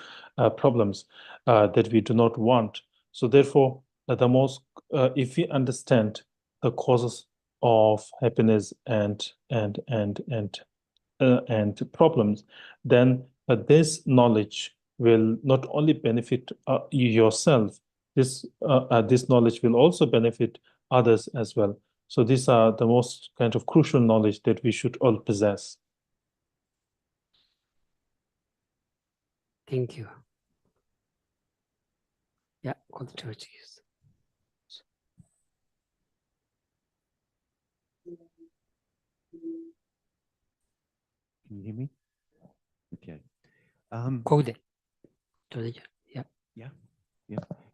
problems that we do not want. So therefore, if we understand the causes of happiness and problems, then this knowledge will not only benefit yourself, this knowledge will also benefit others as well. So these are the most kind of crucial knowledge that we should all possess. Thank you. Yeah, all the churches. Can you hear me? Okay. Code it. Yeah. Yeah.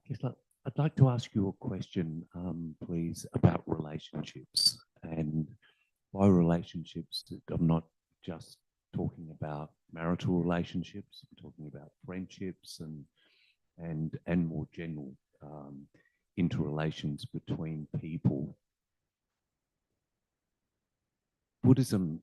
Geshela, I'd like to ask you a question, please, about relationships. And by relationships, I'm not just talking about marital relationships, I'm talking about friendships and more general interrelations between people. Buddhism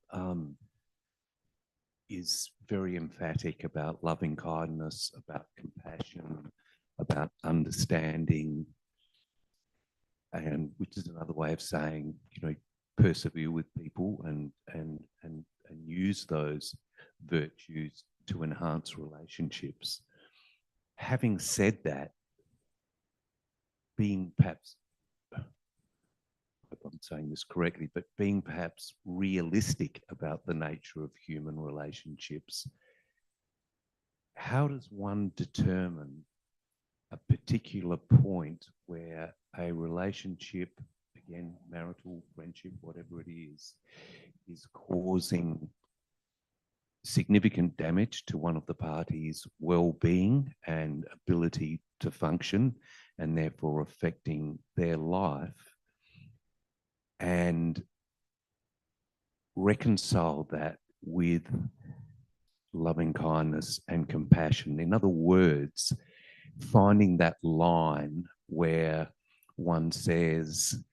is very emphatic about loving kindness, about compassion, about understanding, and which is another way of saying, persevere with people and use those virtues to enhance relationships. Having said that, being perhaps, I hope I'm saying this correctly, but being perhaps realistic about the nature of human relationships, how does one determine a particular point where a relationship, again, marital, friendship, whatever it is causing significant damage to one of the parties' well-being and ability to function, and therefore affecting their life, and reconcile that with loving kindness and compassion? In other words, finding that line where one says,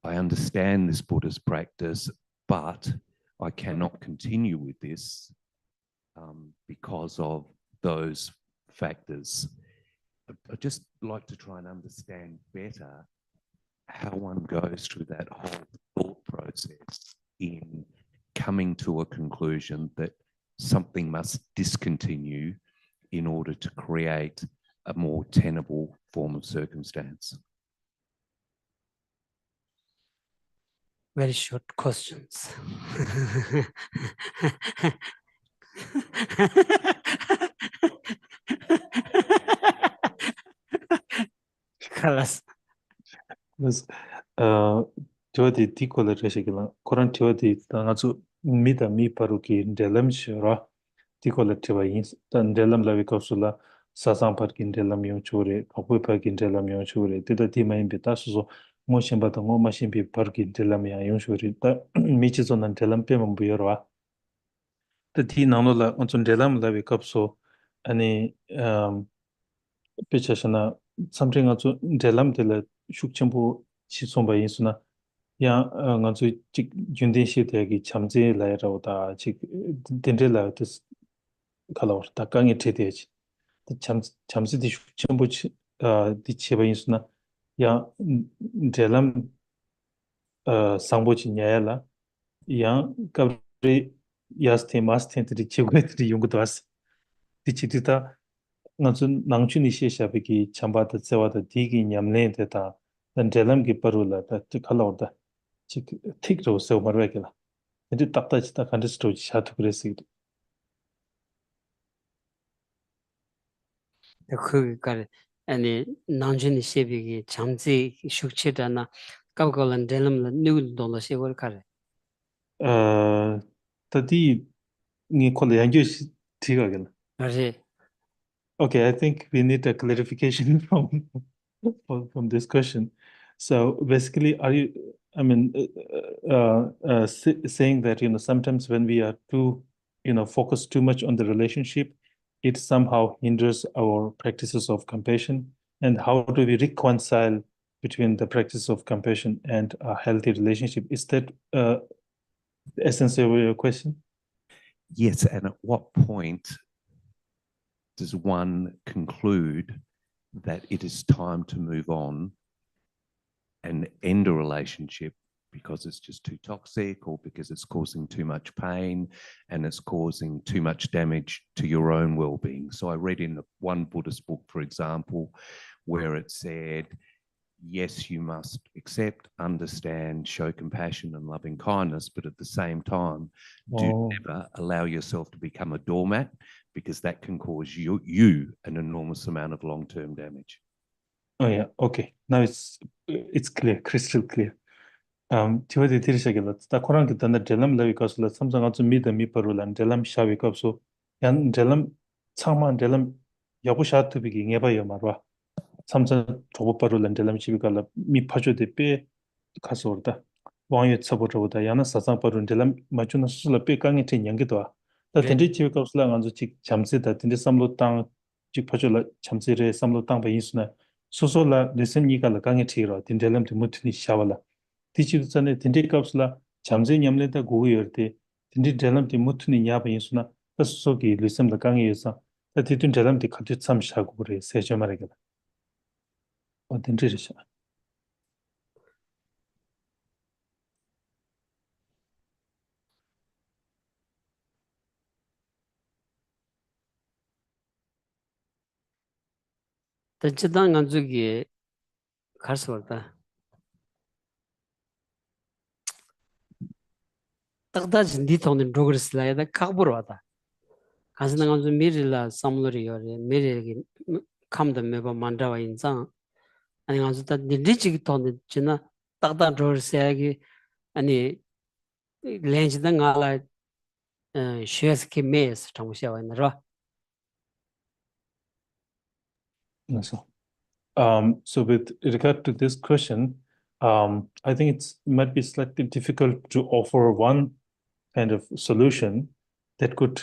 I understand this Buddhist practice, but I cannot continue with this because of those factors. I'd just like to try and understand better how one goes through that whole thought process in coming to a conclusion that something must discontinue in order to create a more tenable form of circumstance. Very short questions. Kalas. Because Jodi Tikola Reshigila, Koran Jodi Tangazu Mida Mi Paruki, Delam Shura, Tikola Tivais, then Delam Lavicosula, Sasam Parkin Delam Yonchure, Kapu Parkin Delam Yonchure, Tida Tima in Betaso, Motion Batango Machine Be Parkin Delamia Yonchure, Michison and Delam Pemum Bureau. The T Nanola on Delam Lavicopso, any Pichashana, something also Delam de la Shukchambu Chisomba Insuna. 야, 아주 직 준대시 대기 참제 라이라오다 직 덴델라 뜻 칼라워 다강이 테데지 참 잠시디 전부 디체바 인수나 야 델람 상보지 냐야라 야 가브리 야스테 마스테 디체고에디 용고도 왔어 디치디다 나준 낭춘이 시샤비기 참바다 세와다 디기 냠네데다 델람기 빠룰라 다 칼라오다 직 틱로 세워 말외게라 이제 딱딱지다 간데스토지 샤트 그랬어 그러니까 아니 남진이 시비기 잠지 숙취다나 까고는 델름은 뉴도로 시월 카레. tadi ni kole yanju tiga gela. 그래서 Okay, I think we need a clarification from this question. So basically, are you, I mean, saying that, sometimes when we are too, focused too much on the relationship, it somehow hinders our practices of compassion. And how do we reconcile between the practice of compassion and a healthy relationship? Is that the essence of your question? Yes, and at what point does one conclude that it is time to move on and end a relationship because it's just too toxic or because it's causing too much pain and it's causing too much damage to your own well-being. So I read in one Buddhist book, for example, where it said, yes, you must accept, understand, show compassion and loving kindness, but at the same time, do never allow yourself to become a doormat, because that can cause you an enormous amount of long-term damage. Oh yeah, okay. Now it's clear, crystal clear. Tiwadi dirishagila. Ta Quran ki tanda delam la because la samsung also mi the mi parulan delam sha because so yan delam changman delam yabu sha to bigi ngeba yo marwa. Samsung tobo parulan delam chi bikala mi pajo de pe kasorda. Wangye tsabo roda yana sasang parun delam machuna susula pe kangi te nyangi toa. Ta tindi chi because la nganzo chik chamsi da tindi samlo tang chik pajo la chamsi re samlo tang ba yinsuna. Suso la listen yi kala kangi te ro tindelam te mutini shawala. Tichidu zane tindi kapsula chamze nyamle da gugu yorte tindi delam di mutuni nyaba yinsuna ta suso ki lisam da kangi yosa ta titun delam di khatu tsam shagu gore sejo maragala o tindi risha Tanchidang nganzuki karsawarta. Takda jindi tongni drogrisla yada kakburwata. Kansana nganzu mirila samluri yore, mirili kamda meba mandawa inzang. Ani nganzu ta nindijiki tongni jina takda drogrisayagi ani lenchida ngala shuyaski meyas chamushawa inarwa. So with regard to this question, I think it might be slightly difficult to offer one kind of solution that could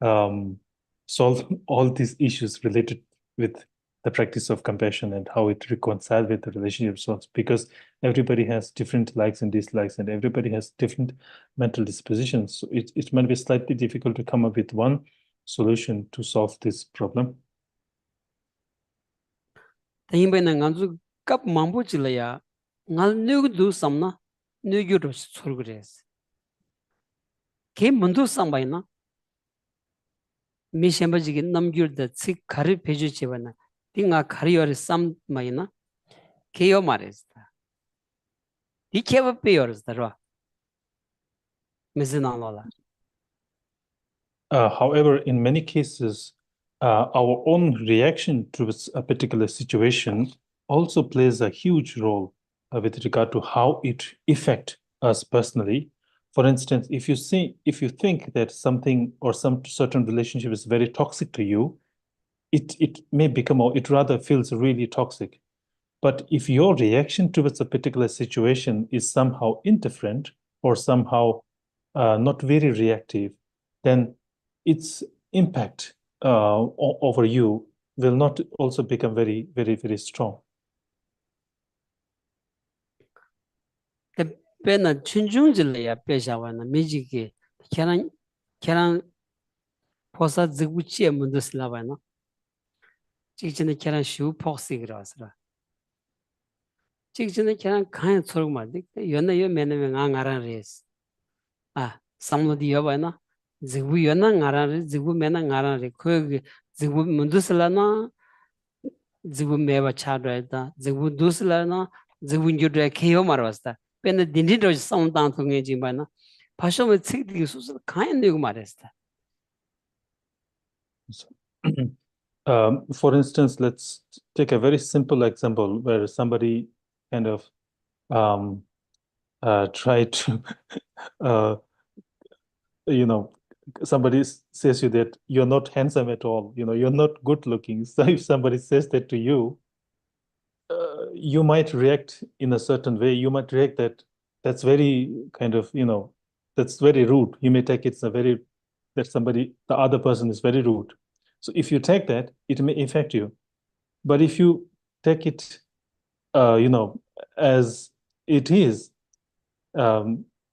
solve all these issues related with the practice of compassion and how it reconciles with the relationships, because everybody has different likes and dislikes and everybody has different mental dispositions. So it might be slightly difficult to come up with one solution to solve this problem. Tayinbayna nganzu kap mambu chilaya ngal nyugu samna nyugu do surgres. Ke mundu sambayna mi shembajigi namgyur da tsik khari peju chibana ti nga khari yore sam mayna ke yo maresda. Di keba pe yoresda ro. Mizina lola. However, in many cases, our own reaction to a particular situation also plays a huge role with regard to how it affects us personally. For instance, if you think that something or some certain relationship is very toxic to you, it may become, or it rather feels really toxic. But if your reaction towards a particular situation is somehow indifferent or somehow not very reactive, then its impact over you will not also become very, very, very strong. Pena chunjungjilaya peshawana mijiki kerang posa ziguchi mundu silabana. Chikchina kerang shu poksi girasra. Chikchina kerang kanya tsurgmadik yona yo mena nga ngaran res. Samlo di yobayna zigu yona ngaran res, zigu mena ngaran res. Kuyo zigu mundu silana zigu meba chadwaita, zigu dusilana zigu njudwa keyo marwasta. Pena dindi doji samdang tunge jimbayna. Pasho me tsikdiki susu kanya niyo maresta. For instance, let's take a very simple example where somebody kind of tried to, somebody says you that you're not handsome at all, you're not good looking. So if somebody says that to you, you might react in a certain way. You might react that's very kind of, that's very rude. You may take it's that the other person is very rude. So if you take that, it may affect you. But if you take it, as it is,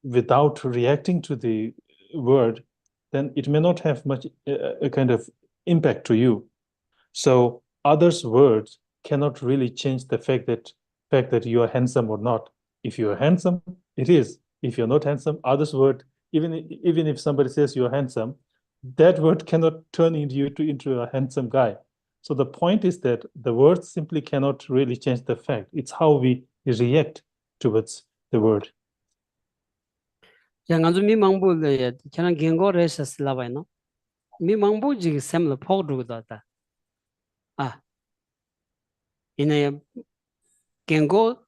without reacting to the word, then it may not have much a kind of impact to you. So others' words cannot really change the fact that you are handsome or not. If you are handsome, it is. If you're not handsome, others word, even if somebody says you're handsome, that word cannot turn into a handsome guy. So the point is that the words simply cannot really change the fact. It's how we react towards the word. yang mi mangbu le kana gengo resas la ba no mi mangbu ji sem la phog du da ta ah ine gengo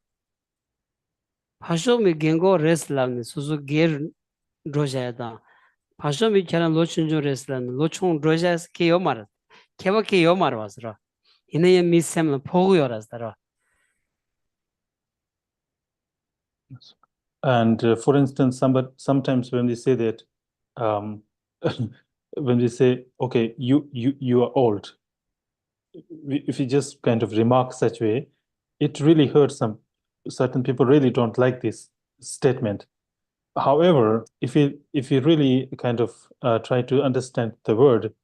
phasho mi gengo res la ne suzu ger roja da phasho mi kana lo chunjo res la lo chung roja ke yo mar keba ke yo mar wasra ine mi sem la phog yo ras da And for instance, sometimes when we say that, when we say, okay, you are old, if you just kind of remark such way, it really hurts certain people really don't like this statement. However, if you really kind of try to understand the word,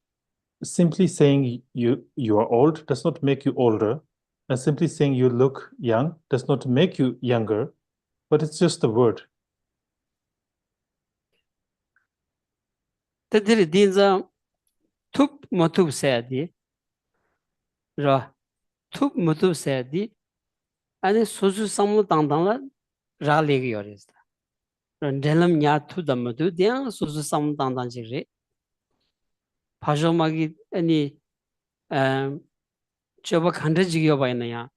simply saying you are old does not make you older, and simply saying you look young does not make you younger, but it's just a word. tadiri dinza tup motub sayadi ra tup motub sayadi ane sosu samu tangtangla ra legi yores da delam nya tu da modu dia sosu samu tangtang jire phasho magi ani choba khanda jigyo ba na ya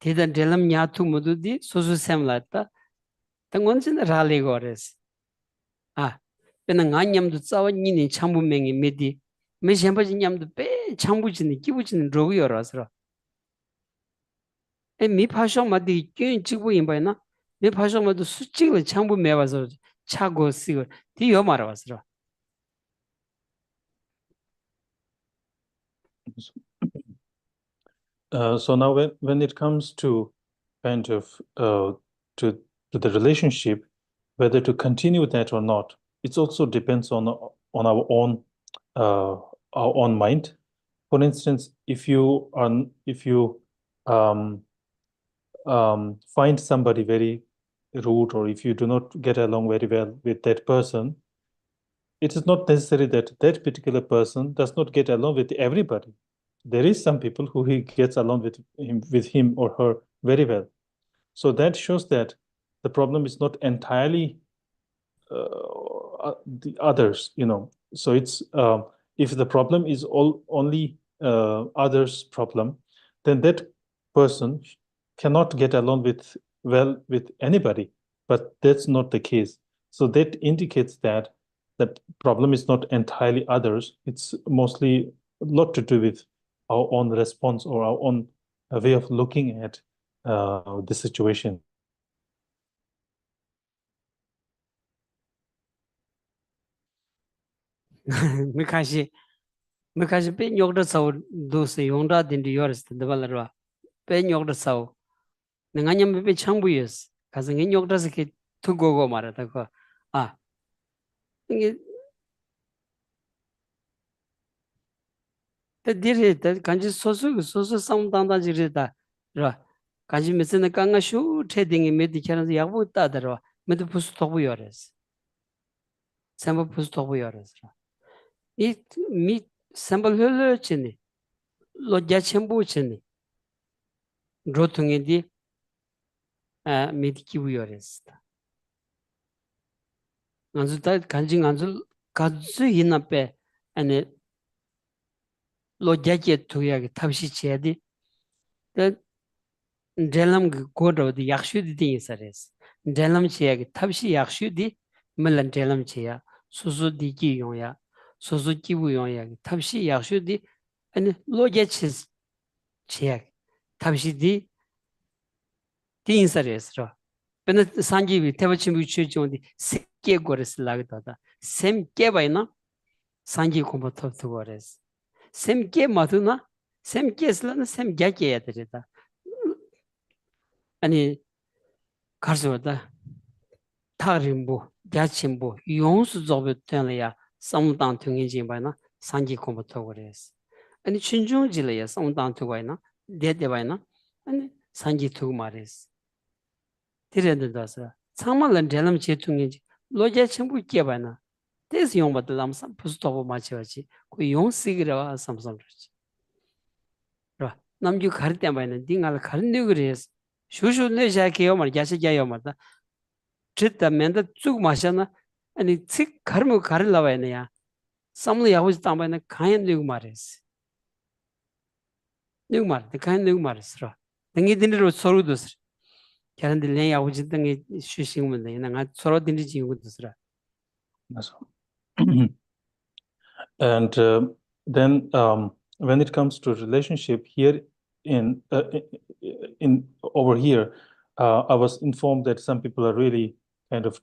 tida delam nya tu modu di sosu samla ta tangon chin ra legi yores ah pena nga nyamdu tsawa nyini chambu mengi medi me shemba ji nyamdu pe chambu chini kibu chini rogu yorasra e mi phasho ma di kyun chibu yinba na mi phasho ma du su chigla chambu mewa so chago sigo di yo marawasra So now when it comes to kind of to the relationship, whether to continue that or not, it also depends on our own mind. For instance, if you find somebody very rude, or if you do not get along very well with that person, it is not necessary that that particular person does not get along with everybody. There is some people who he gets along with him or her very well. So that shows that the problem is not entirely the others, So it's if the problem is only others' problem, then that person cannot get along with anybody. But that's not the case. So that indicates that the problem is not entirely others. It's mostly a lot to do with our own response or our own way of looking at the situation. mikashi pe nyokda saw do se yongda din di yores de balarwa pe nyokda saw nga nyam pe chambu yes kaza ngi nyokda se ke tu gogo mara ta ko ah ngi te dire te kanji sosu sam dang jire da ra kanji mesena kanga shu trading me di kyaran yabu ta da ra me de pusu tobu yores samba pusu tobu yores ra mi sambal holo chini lo jachembu chini rotungi di mediki uyores nganzu ta kanji nganzu kazu hinape ane lo jache tuya ki tabshi chedi ta delam ki kodo di yakshu di tingi sares delam cheya ki tabshi yakshu di milan delam cheya susu di ki yongya susu kibu yongya ki tabshi yakshu di ane lo jache cheya tabshi di tingi sares ro pena sanji teba chimbu chu chungdi semke gores lagdada semke bayna sanji kumba toptu gores semke matuna semke slana semgake yadirida ani karsoda tarimbu yachimbu yonsu zobe tenla ya samudang tungin jin bayna sanji kumba to gores ani chunjung jila ya samudang tu bayna dede bayna ani Sanji Tug Maris. Tirend Dasa. Samal and Delam Chetungi, Loja Chambu Kiabana. This young but the Lamsam Pustovo Machivachi, who young Sigra Samsam. Namju Kartamana, Dingal Karnugris, Shushu Nejaki or Yasayamata. Chit the Menda Tug Mashana, and it's sick Karmu Karlavania. Somebody always done by the kind Nugmaris. Nugmar, the kind Nugmaris. Then he didn't sorudus. Can the lay out with the shushing with the and I saw the Niji with the That's And then when it comes to relationship here in over here, I was informed that some people are really kind of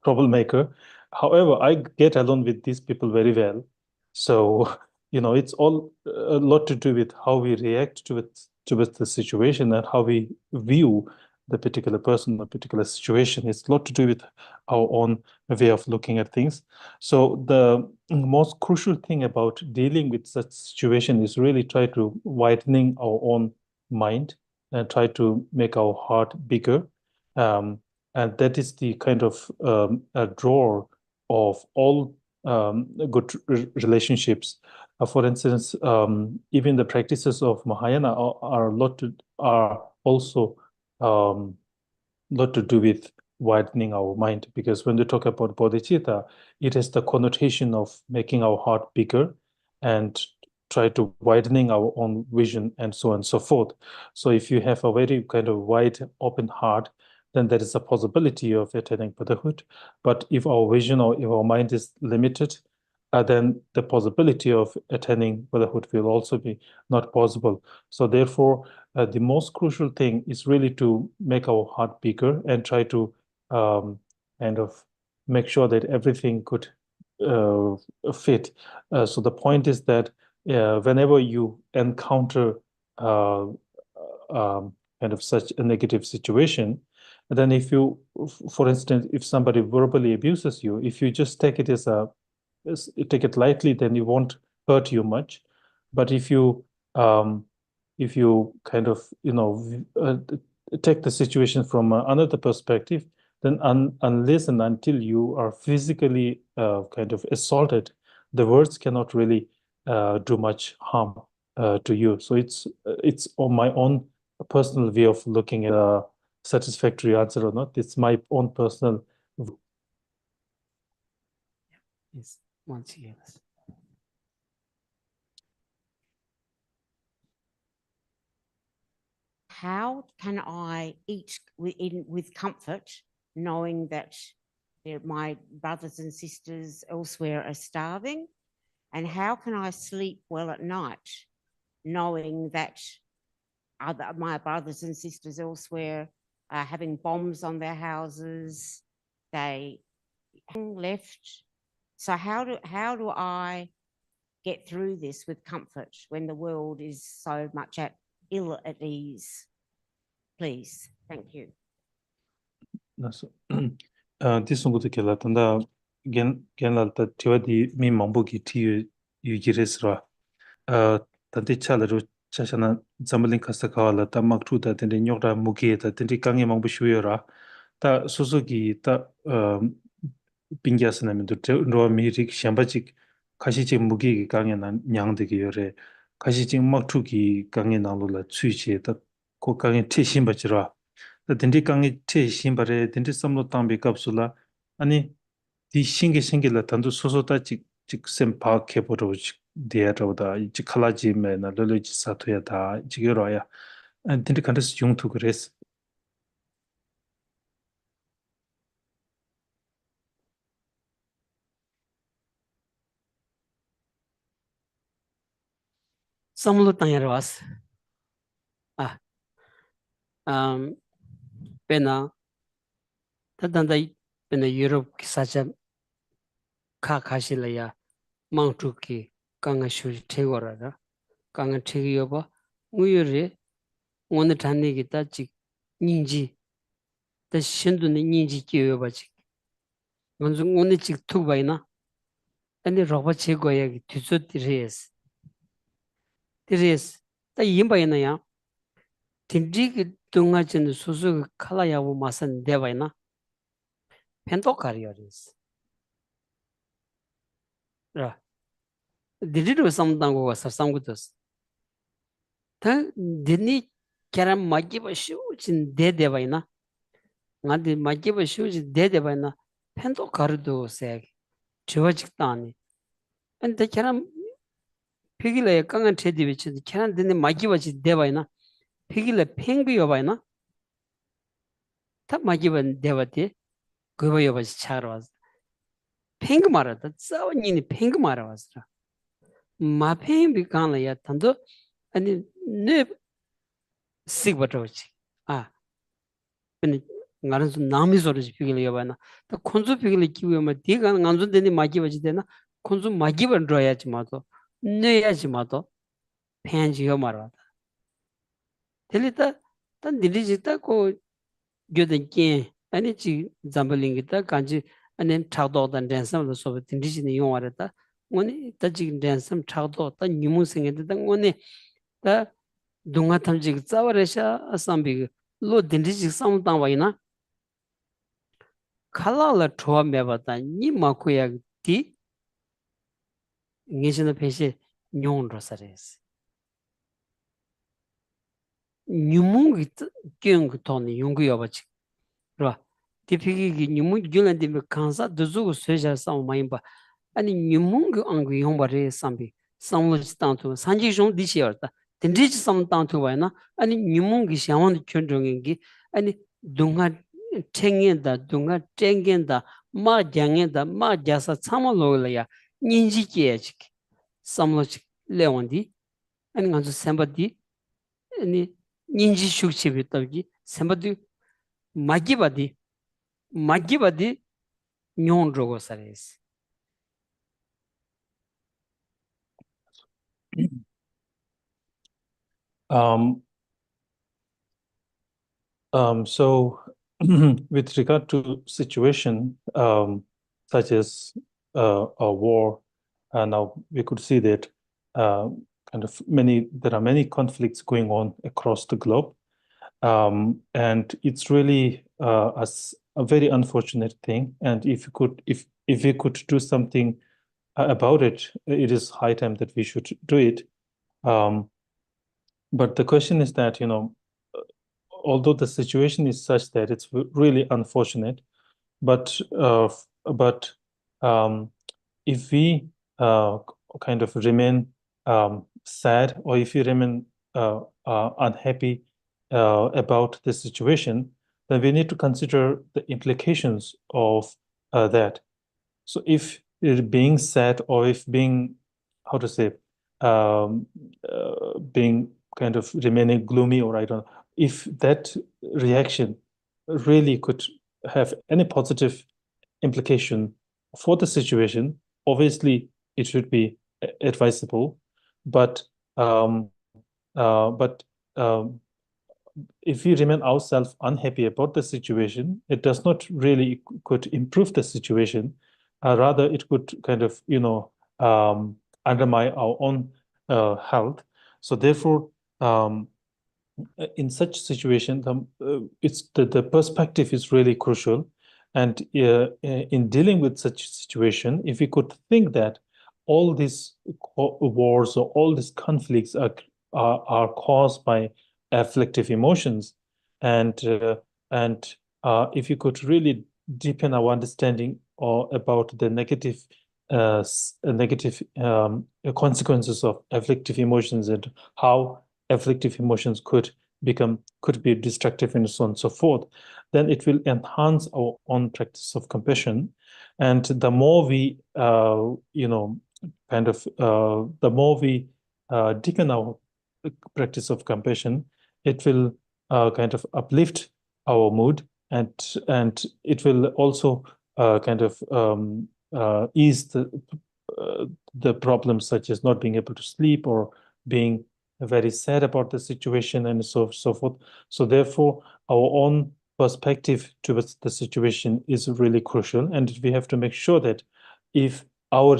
troublemaker. However, I get along with these people very well. So it's all a lot to do with how we react to the situation and how we view the particular person or particular situation. It's a lot to do with our own way of looking at things. So the most crucial thing about dealing with such situation is really try to widening our own mind and try to make our heart bigger. And that is the kind of a drawer of all good relationships. For instance, even the practices of Mahayana are also lot to do with widening our mind, because when we talk about bodhicitta, it has the connotation of making our heart bigger and try to widening our own vision and so on and so forth. So if you have a very kind of wide open heart, then there is a possibility of attaining Buddhahood. But if our vision or if our mind is limited, then the possibility of attaining Buddhahood will also be not possible. So therefore, the most crucial thing is really to make our heart bigger and try to kind of make sure that everything could fit. So the point is that whenever you encounter kind of such a negative situation, then if you, for instance, if somebody verbally abuses you, if you just take it take it lightly, then it won't hurt you much. But if you kind of take the situation from another perspective, then unless and until you are physically kind of assaulted, the words cannot really do much harm to you. So it's on my own personal way of looking at a satisfactory answer or not. It's my own personal. Yes, once again. How can I eat with comfort, knowing that my brothers and sisters elsewhere are starving? And how can I sleep well at night, knowing that my brothers and sisters elsewhere are having bombs on their houses, they left? So how do I get through this with comfort when the world is so much ill at ease? Please, thank you. This one to kill tanda gen la tiwa di mi mambu ki ti yu jiresra. Tante chala ro chashana zambalin kasta kawala ta maktu ta tende nyokra mugi ta tende kange mambu shuyo ra. Ta susu ki ta pingyasana mendo roa mi rik shambachik kashi chik mugi ki kange na nyangde ki yore. Kashi chik maktu ki kange na la tsui che ta ko kange te shimbachira. Dinti kange te shimbare, dinti samlo tangbe kapsula, ani di shingi la tandu soso ta chik sem paa kepo rao chik diya rao da, chik khalaji me na lolo chik sato ya da, chik yo rao ya. Dinti kandas yung tu kores. Samlo Tanyarwas. Pena Tadanda Pena Europe Kisacha Kakashilaya Mountruki Kanga Shuri Tegorada Kanga Tegioba Muyuri one Tani Gitachi Ninji the Shinduni Ninji Kyobachi one chick Tubaina and the Robachi Goya Tizu Tires 다 임바이나야 딘지기 동아진 수수 칼라야고 마산 대바이나 펜도 가리어리스 라 디디로 삼당고 사상고도스 다 디니 캐람 마기바 쇼진 대대바이나 나디 마기바 쇼진 대대바이나 펜도 가르도 세 저직다니 근데 캐람 피길에 강한 체디 위치 캐람 디니 마기바지 대바이나 피길에 팽비여바이나 다 마기반 대바티 그거여바지 차로 팽그 말하다 싸워니니 팽그 말하와스라 마팽비 간라야 탄도 아니 네 시그버터지 아 근데 나는 좀 남이 소리지 피길이 여바나 또 콘주 피길이 키우면 네가 안주 되니 마기버지 되나 콘주 마기버 줘야지 마도 내야지 마도 팽지여 말하다 들리다 단 들리지다 고 교den께 아니 지 잠블링이다 간지 아니 차도던 댄섬을 소비 들리지니 용하다 오늘 따지 댄섬 차도 또 뉴무생에다 오늘 다 동아 탐지 자와레샤 아삼비 로 딘디지 삼당 와이나 칼라라 토아 메바다 니마코야 디 니시나 페시 뇽로사레스 뉴뭉기 경 토니 용구 여바치 그라 디피기 뉴뭉 줄란디 칸사 드주고 쇠자 싸우마임바 아니 뉴뭉기 앙구 용바레 삼비 삼로지 땅토 산지종 디시어다 딘디지 삼땅토 와이나 아니 뉴뭉기 샤완 촌종인기 아니 동아 챙긴다 동아 땡긴다 마 장긴다 마 자사 참을로야 닌지게지 삼로지 레원디 아니 간주 셈바디 아니 닌지 슈치비터기 셈바디 마기바디 뇽로고 사레스 Um, so with regard to situation such as a war, now we could see that there are many conflicts going on across the globe, and it's really a very unfortunate thing. And if we could do something about it, it is high time that we should do it. But the question is that, although the situation is such that it's really unfortunate, but if we kind of remain sad, or if we remain unhappy about the situation, then we need to consider the implications of that. So if being sad, or if being, how to say, being kind of remaining gloomy, or I don't know, if that reaction really could have any positive implication for the situation, obviously it should be advisable. But if we remain ourselves unhappy about the situation, it does not really could improve the situation. Rather, it could kind of undermine our own health. So therefore, in such situation, the perspective is really crucial. And in dealing with such situation, if we could think that all these wars or all these conflicts are caused by afflictive emotions, and if you could really deepen our understanding about the negative consequences of afflictive emotions, and how afflictive emotions could be destructive, and so on and so forth, then it will enhance our own practice of compassion. And the more we the more we deepen our practice of compassion, it will kind of uplift our mood, and it will also kind of ease the problems such as not being able to sleep, or being very sad about the situation, and so forth. So therefore, our own perspective towards the situation is really crucial, and we have to make sure that if our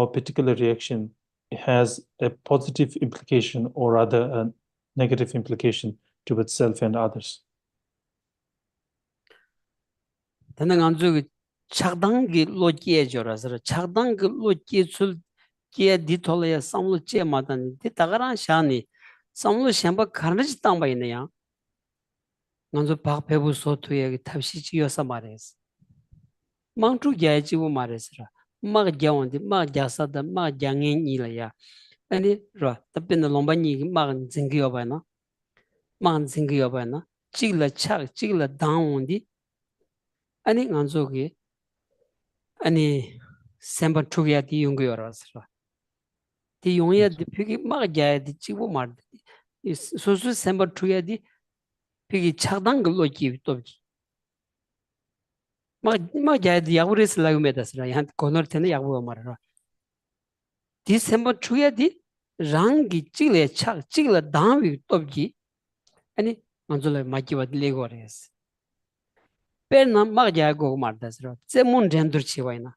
particular reaction has a positive implication or rather a negative implication towards self and others. Tanda nganzu ki chakdang ki lo jie jo rasara, chakdang ki lo jie chul jie di tola ya samlo jie matani, di tagarang shaani, samlo shenpa karnaj tangba ina ya, nganzu pak pebu sotu ya ki tabshi chi yosa mares. Mangchu jaya chibu maresara, mak jawandi, mak jasada, mak jangen nila ya. Ani ra, tapinda lomba nyi ki mak zingi yobay na, mak zingi yobay na, chigla chak, chigla dangwandi, ani nganzu ki 아니 semba chugya di yungu yorasra. Di yungya di pigi maga jaya di chibu mardi. Susu semba chugya di pigi chakdang lo jibi tobji. Maga jaya di yagu resi lagu medasra. Yan konor tena yagu marara. Di semba chugya di rangi chigla chak, chigla dangwi tobji. Ani manzula majiwa di lego res. Perna maga jaya gogo mardasra. Zemun rendur chiwayna.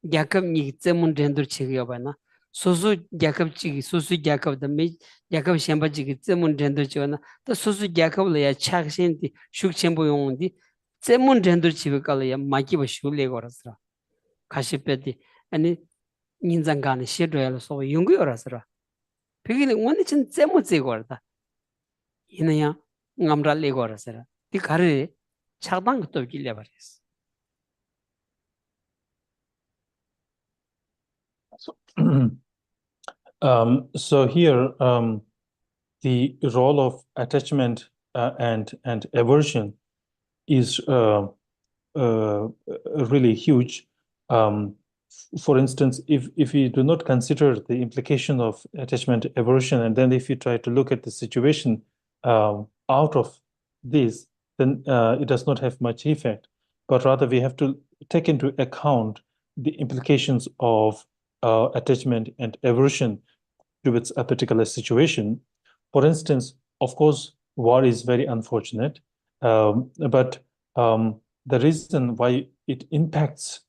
Gyakab ni zemun rendur chigiyo bayna. Susu gyakab chigi, susu gyakab da me gyakab shenpa chigi zemun rendur chiwana. Da susu gyakab la ya chak shen di shuk shenpo yung di zemun rendur chibi kala ya makiba shuk lego rasra. Kashi peti, ani ninzangani shedro yala sogo yungu yo rasra. Pigili wani chin zemu zego rada. Ina ya ngamra lego rasra. Di kari chakdang kutob gilya baris. So here, the role of attachment and aversion is really huge. For instance, if you do not consider the implication of attachment aversion, and then if you try to look at the situation out of this, then it does not have much effect. But rather, we have to take into account the implications of attachment and aversion towards a particular situation. For instance, of course, war is very unfortunate, but the reason why it impacts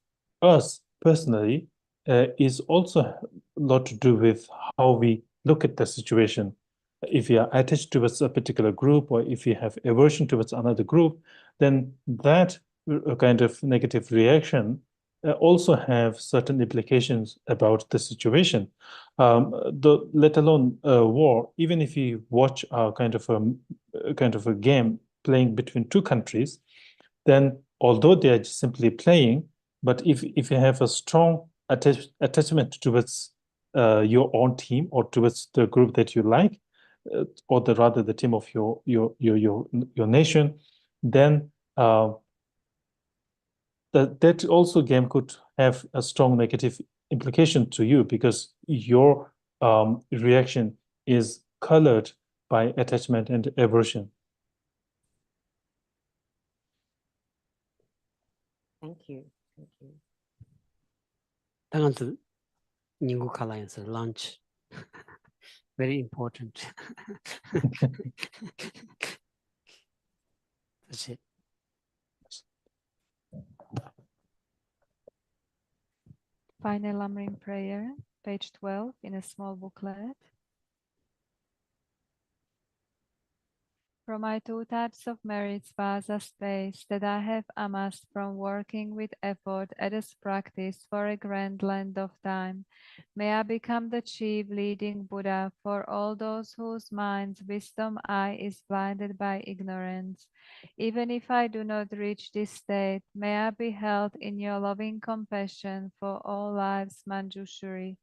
us personally is also a lot to do with how we look at the situation. If you are attached towards a particular group, or if you have aversion towards another group, then that kind of negative reaction also have certain implications about the situation. Let alone war. Even if you watch a kind of a game playing between two countries, then although they are simply playing, but if you have a strong attachment towards your own team or towards the group that you like, or rather the team of your nation, then that also game could have a strong negative implication to you because your reaction is colored by attachment and aversion. Thank you. Thank you. 당한테 Ningu Alliance launch. Very important. That's it. Final Lamrim prayer, page 12 in a small booklet. From my 2 types of merits vasa space that I have amassed from working with effort at this practice for a grand length of time, may I become the chief leading Buddha for all those whose minds' wisdom eye is blinded by ignorance. Even if I do not reach this state, may I be held in your loving compassion for all lives, Manjushri.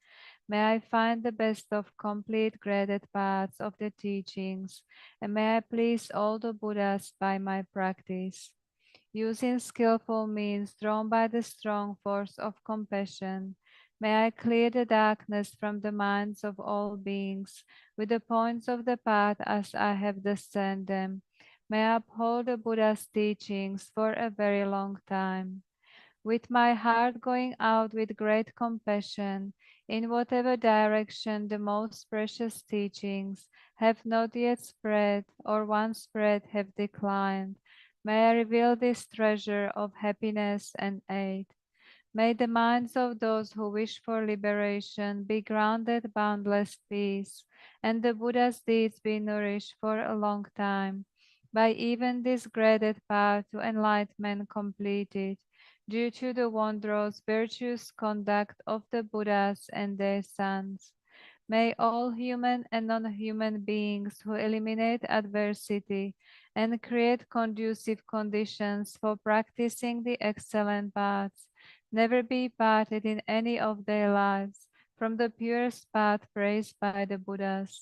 May I find the best of complete graded paths of the teachings, and may I please all the Buddhas by my practice. Using skillful means drawn by the strong force of compassion, may I clear the darkness from the minds of all beings with the points of the path as I have discerned them. May I uphold the Buddha's teachings for a very long time. With my heart going out with great compassion, in whatever direction the most precious teachings have not yet spread, or once spread have declined, may I reveal this treasure of happiness and aid. May the minds of those who wish for liberation be granted boundless peace, and the Buddha's deeds be nourished for a long time, by even this graded path to enlightenment completed, due to the wondrous virtuous conduct of the Buddhas and their sons. May all human and non-human beings who eliminate adversity and create conducive conditions for practicing the excellent paths never be parted in any of their lives from the purest path praised by the Buddhas.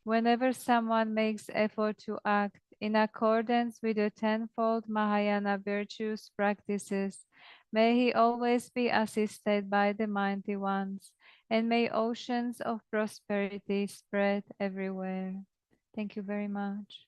Whenever someone makes effort to act in accordance with the tenfold Mahayana virtues practices, may he always be assisted by the mighty ones, and may oceans of prosperity spread everywhere. Thank you very much.